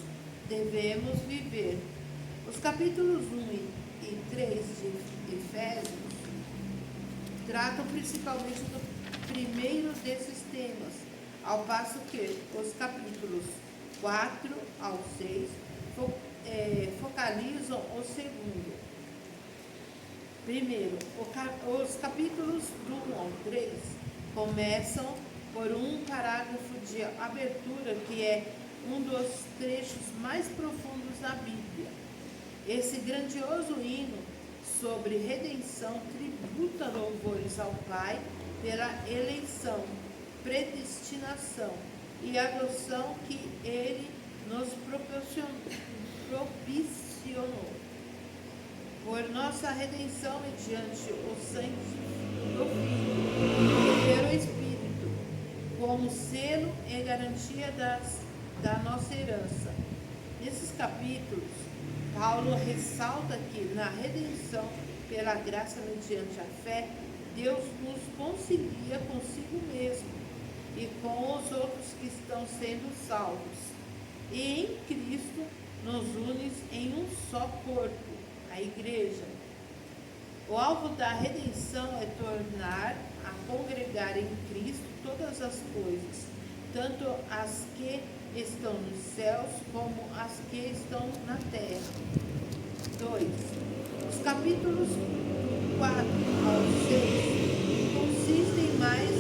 devemos viver. Os capítulos 1 e 3 de Efésios tratam principalmente do primeiro desses temas, ao passo que os capítulos 4 ao 6 focalizam o segundo. Primeiro, os capítulos do 1 ao 3 começam por um parágrafo de abertura que é um dos trechos mais profundos da Bíblia. Esse grandioso hino sobre redenção tributa louvores ao Pai pela eleição predestinação e adoção que Ele nos propiciou por nossa redenção mediante o sangue do Filho e pelo Espírito, como selo e garantia da nossa herança. Nesses capítulos, Paulo ressalta que na redenção pela graça mediante a fé, Deus nos concilia consigo mesmo e com os outros que estão sendo salvos. E em Cristo nos une em um só corpo, a Igreja. O alvo da redenção é tornar a congregar em Cristo todas as coisas, tanto as que estão nos céus como as que estão na terra. 2. Os capítulos 4 ao 6 consistem mais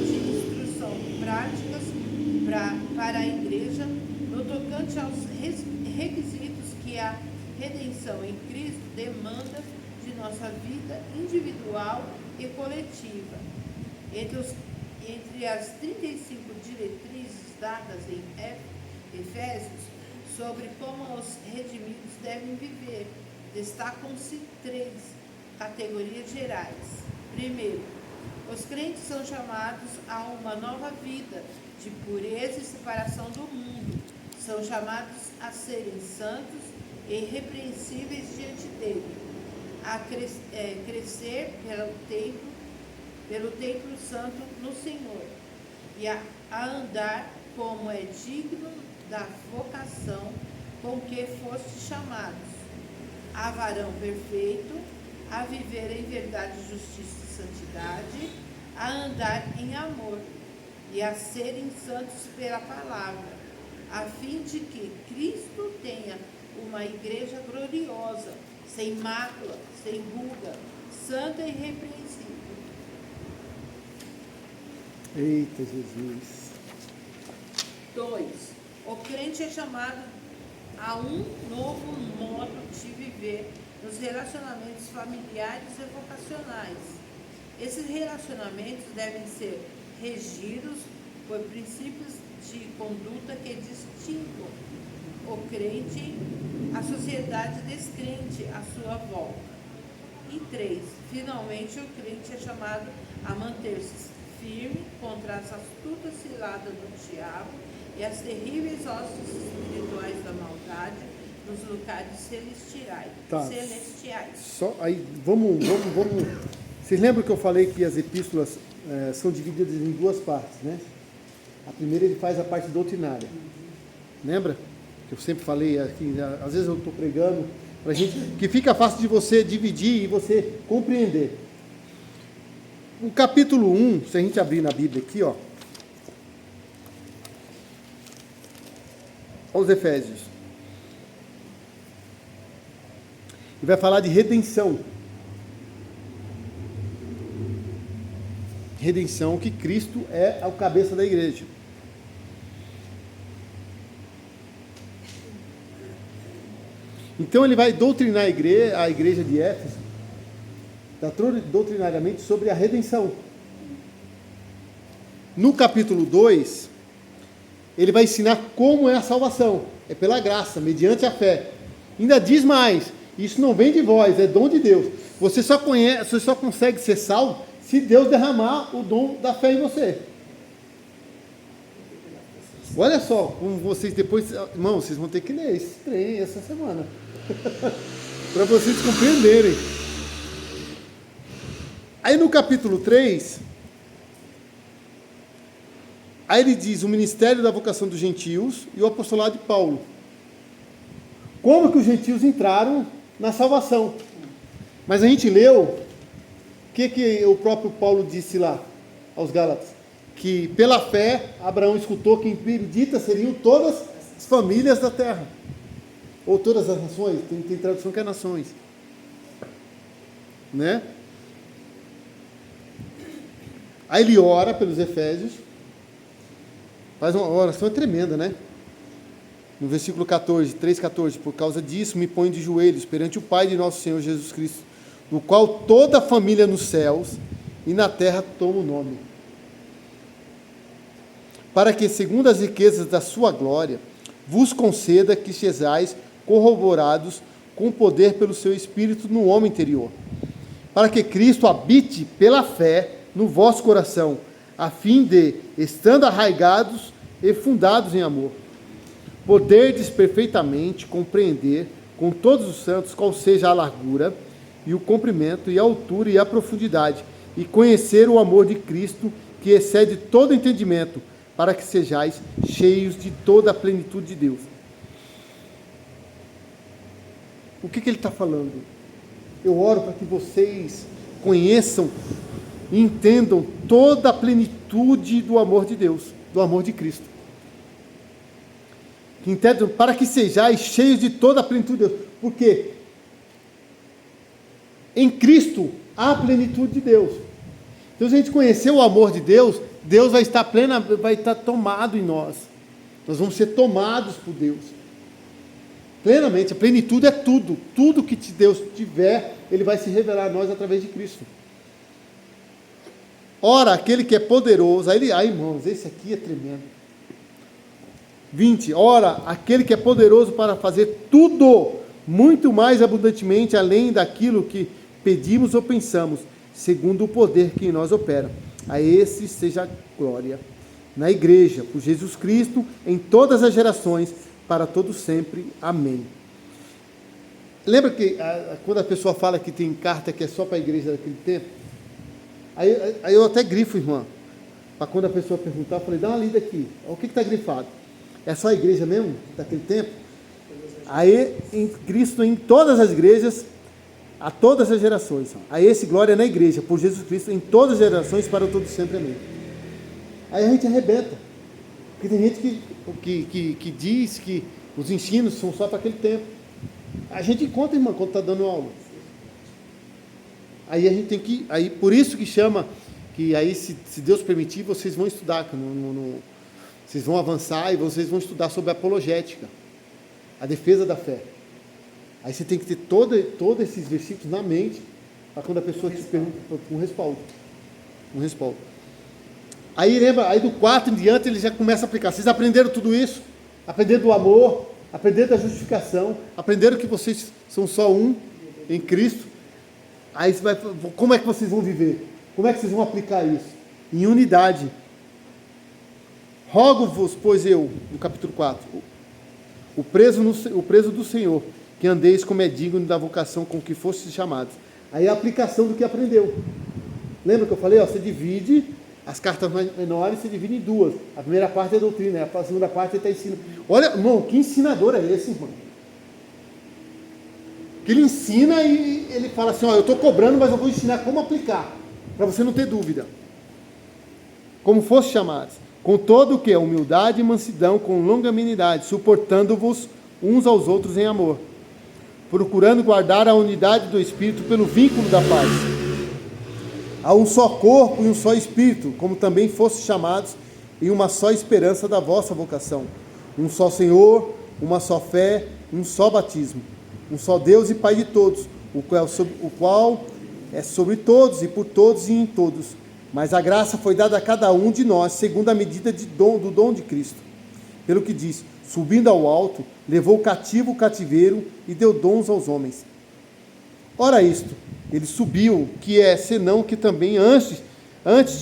de instrução práticas para a Igreja no tocante aos requisitos que a redenção em Cristo demanda de nossa vida individual e coletiva. Entre as 35 diretrizes dadas em Efésios sobre como os redimidos devem viver, destacam-se 3 categorias gerais. Primeiro, os crentes são chamados a uma nova vida de pureza e separação do mundo. São chamados a serem santos e irrepreensíveis diante dele, a crescer pelo templo santo no Senhor e a andar como é digno da vocação com que foste chamados, a varão perfeito, a viver em verdade, justiça e santidade, a andar em amor e a serem santos pela palavra, a fim de que Cristo tenha uma igreja gloriosa, sem mácula, sem ruga, santa e irrepreensível. Eita Jesus. 2. O crente é chamado a um novo modo de viver nos relacionamentos familiares e vocacionais. Esses relacionamentos devem ser regidos por princípios de conduta que distinguam o crente, a sociedade descrente à sua volta. E 3. Finalmente, o crente é chamado a manter-se firme contra as astutas ciladas do diabo e as terríveis hostes espirituais da maldade nos lugares celestiais. Tá. Só aí, vamos. Vocês lembram que eu falei que as epístolas são divididas em 2 partes, né? A primeira ele faz a parte doutrinária. Lembra? Que eu sempre falei aqui, às vezes eu estou pregando para gente, que fica fácil de você dividir e você compreender. O capítulo 1, se a gente abrir na Bíblia aqui, ó, aos Efésios, e vai falar de redenção. Redenção, que Cristo é o cabeça da igreja. Então ele vai doutrinar a igreja de Éfeso, doutrinariamente sobre a redenção. No capítulo 2, ele vai ensinar como é a salvação. É pela graça, mediante a fé. Ainda diz mais, isso não vem de vós, é dom de Deus. Você só consegue ser salvo se Deus derramar o dom da fé em você. Olha só, como vocês depois, irmãos, vocês vão ter que ler esse trem essa semana. Para vocês compreenderem. Aí no capítulo 3, aí ele diz o ministério da vocação dos gentios e o apostolado de Paulo. Como que os gentios entraram na salvação. Mas a gente leu, o que o próprio Paulo disse lá aos Gálatas? Que pela fé Abraão escutou que benditas seriam todas as famílias da terra. Ou todas as nações, tem tradução que é nações. Né? Aí ele ora pelos Efésios, faz uma oração tremenda, né? No versículo 14, 3,14, por causa disso me ponho de joelhos perante o Pai de nosso Senhor Jesus Cristo, no qual toda a família nos céus e na terra toma o nome. para que, segundo as riquezas da sua glória, vos conceda que sejais corroborados com poder pelo seu Espírito no homem interior, para que Cristo habite pela fé no vosso coração, a fim de, estando arraigados e fundados em amor, poderdes perfeitamente compreender com todos os santos qual seja a largura e o comprimento e a altura e a profundidade, e conhecer o amor de Cristo que excede todo entendimento, para que sejais cheios de toda a plenitude de Deus. O que ele está falando? Eu oro para que vocês conheçam e entendam toda a plenitude do amor de Deus, do amor de Cristo. Que entendam, para que sejais cheios de toda a plenitude de Deus. Porque em Cristo há a plenitude de Deus. Então, se a gente conhecer o amor de Deus, Deus vai estar vai estar tomado em nós. Nós vamos ser tomados por Deus. Plenamente, a plenitude é tudo. Tudo que Deus tiver, Ele vai se revelar a nós através de Cristo. Ora, aquele que é poderoso, irmãos, esse aqui é tremendo. 20, ora, aquele que é poderoso para fazer tudo, muito mais abundantemente, além daquilo que pedimos ou pensamos, segundo o poder que em nós opera. A esse seja a glória na igreja, por Jesus Cristo, em todas as gerações, para todos sempre. Amém. Lembra que quando a pessoa fala que tem carta que é só para a igreja daquele tempo? Aí eu até grifo, irmã, para quando a pessoa perguntar, eu falei, dá uma lida aqui, o que está grifado? É só a igreja mesmo, daquele tempo? Aí, em Cristo, em todas as igrejas, a todas as gerações. A esse glória na igreja, por Jesus Cristo, em todas as gerações, para todos sempre. Amém. Aí a gente arrebenta. Porque tem gente que diz que os ensinos são só para aquele tempo. A gente encontra, irmã, quando está dando aula. Aí a gente tem que... Aí, por isso que chama, que aí, se Deus permitir, vocês vão estudar, vocês vão avançar e vocês vão estudar sobre a apologética, a defesa da fé. Aí você tem que ter todos esses versículos na mente, para quando a pessoa te pergunta, um respaldo. Um respaldo. Aí lembra, aí do 4 em diante ele já começa a aplicar. Vocês aprenderam tudo isso? Aprenderam do amor, aprenderam da justificação, aprenderam que vocês são só um em Cristo. Aí você vai, como é que vocês vão viver? Como é que vocês vão aplicar isso? Em unidade. Rogo-vos, pois eu, no capítulo 4, o preso do Senhor, que andeis como é digno da vocação com que fostes chamados. Aí a aplicação do que aprendeu. Lembra que eu falei? Você divide as cartas menores, você divide em duas. A primeira parte é a doutrina, a segunda parte está ensinando. Olha, irmão, que ensinador é esse, irmão? Que ele ensina e ele fala assim, eu estou cobrando, mas eu vou ensinar como aplicar, para você não ter dúvida. Como foste chamados, com todo o que? Humildade e mansidão, com longanimidade, suportando-vos uns aos outros em amor, procurando guardar a unidade do Espírito pelo vínculo da paz. Há um só corpo e um só Espírito, como também fostes chamados em uma só esperança da vossa vocação. Um só Senhor, uma só fé, um só batismo. Um só Deus e Pai de todos, o qual é sobre todos e por todos e em todos. Mas a graça foi dada a cada um de nós, segundo a medida do dom de Cristo. Pelo que diz, subindo ao alto, levou cativo o cativeiro e deu dons aos homens. Ora isto, ele subiu, que é senão que também antes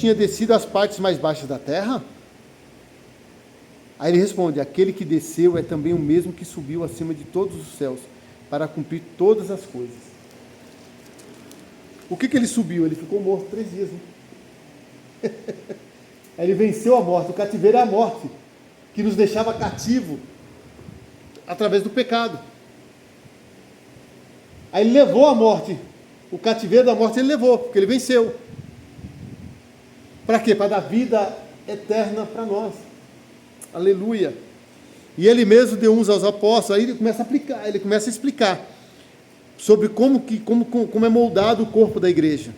tinha descido às partes mais baixas da terra? Aí ele responde, aquele que desceu é também o mesmo que subiu acima de todos os céus, para cumprir todas as coisas. O que ele subiu? Ele ficou morto 3 dias. Né? Aí ele venceu a morte. O cativeiro é a morte, que nos deixava cativo através do pecado. Aí ele levou a morte. O cativeiro da morte ele levou, porque ele venceu. Para quê? Para dar vida eterna para nós. Aleluia. E ele mesmo deu uns aos apóstolos. Aí ele começa a aplicar, ele começa a explicar sobre como é moldado o corpo da igreja.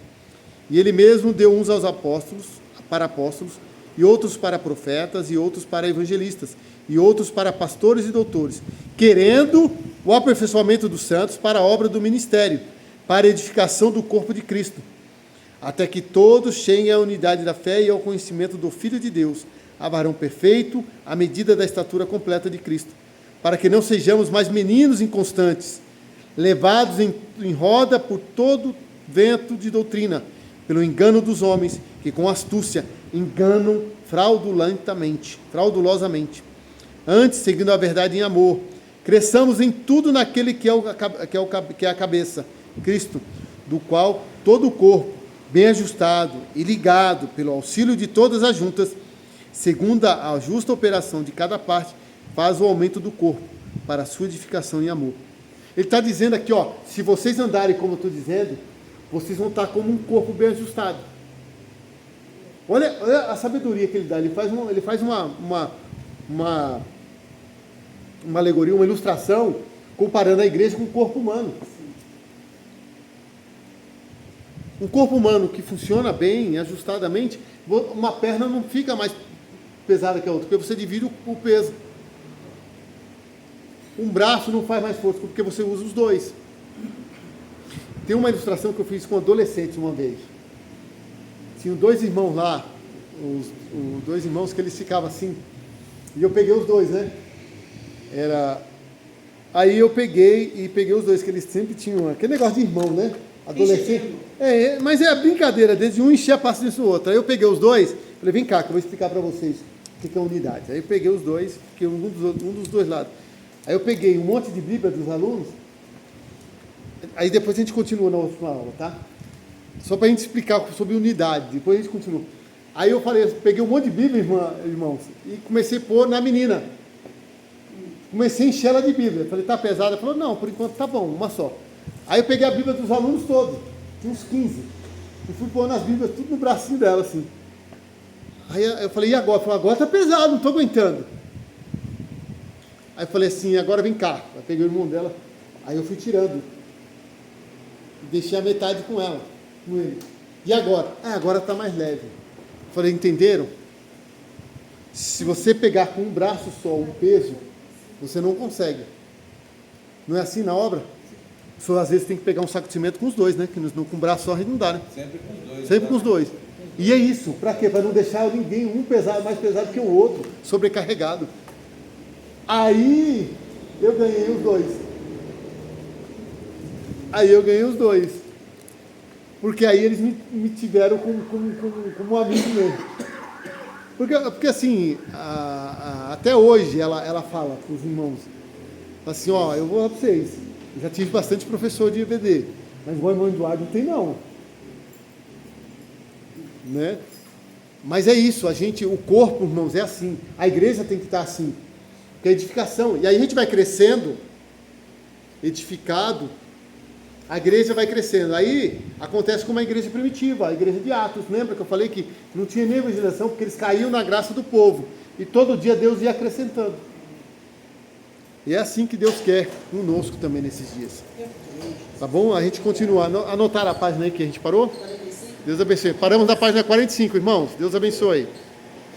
E ele mesmo deu uns aos apóstolos, para apóstolos, e outros para profetas, e outros para evangelistas, e outros para pastores e doutores, querendo o aperfeiçoamento dos santos para a obra do ministério, para a edificação do corpo de Cristo, até que todos cheguem à unidade da fé e ao conhecimento do Filho de Deus, a varão perfeito, à medida da estatura completa de Cristo, para que não sejamos mais meninos inconstantes, levados em roda por todo vento de doutrina, pelo engano dos homens, que com astúcia enganam fraudulosamente. Antes, seguindo a verdade em amor, cresçamos em tudo naquele que é a cabeça, Cristo, do qual todo o corpo, bem ajustado e ligado pelo auxílio de todas as juntas, segundo a justa operação de cada parte, faz o aumento do corpo, para a sua edificação em amor. Ele está dizendo aqui, ó, se vocês andarem como eu estou dizendo, vocês vão estar como um corpo bem ajustado. Olha a sabedoria que ele dá. Ele faz uma alegoria, uma ilustração, comparando a igreja com o corpo humano. Um corpo humano que funciona bem, ajustadamente, uma perna não fica mais pesada que a outra, porque você divide o peso. Um braço não faz mais força, porque você usa os dois. Tem uma ilustração que eu fiz com adolescentes uma vez. Tinham dois irmãos lá, os dois irmãos que eles ficavam assim, e eu peguei os dois, né? Aí eu peguei os dois, que eles sempre tinham aquele negócio de irmão, né? Adolescente. Mas é a brincadeira deles, um encher a paciência do outro. Aí eu peguei os dois, falei, vem cá, que eu vou explicar para vocês o que é unidade. Aí eu peguei os dois, fiquei um dos dois lados. Aí eu peguei um monte de Bíblia dos alunos, aí depois a gente continua na última aula, tá? Só para a gente explicar sobre unidade, depois a gente continua. Aí eu falei, peguei um monte de Bíblia, irmãos, e comecei a pôr na menina. Comecei a encher ela de Bíblia. Falei, tá pesada? Ela falou, não, por enquanto tá bom, uma só. Aí eu peguei a Bíblia dos alunos todos, tinha uns 15, e fui pôr nas Bíblias tudo no bracinho dela, assim. Aí eu falei, e agora? Falei, agora tá pesado, não estou aguentando. Aí eu falei assim, agora vem cá. Eu peguei o irmão dela, aí eu fui tirando. Deixei a metade com ela, com ele. E agora? Agora está mais leve. Eu falei, entenderam? Se você pegar com um braço só um peso, você não consegue. Não é assim na obra? Só às vezes tem que pegar um saco de cimento com os dois, né? Que com um braço só não dá, né? Sempre com os dois. Sempre com os dois. E é isso, para quê? Para não deixar ninguém mais pesado que o outro, sobrecarregado. Aí eu ganhei os dois. Porque aí eles me tiveram como um amigo mesmo. Porque assim, até hoje ela fala para os irmãos, assim, ó, eu vou falar para vocês, eu já tive bastante professor de EBD, mas o irmão Eduardo não tem não. Né? Mas é isso, o corpo, irmãos, é assim, a igreja tem que estar assim, porque é edificação, e aí a gente vai crescendo, edificado, a igreja vai crescendo, aí acontece como a igreja primitiva, a igreja de Atos, lembra que eu falei que não tinha nem evangelização, porque eles caíam na graça do povo, e todo dia Deus ia acrescentando, e é assim que Deus quer conosco também nesses dias, tá bom? A gente continua, anotar a página aí que a gente parou? Deus abençoe. Paramos na página 45, irmãos. Deus abençoe.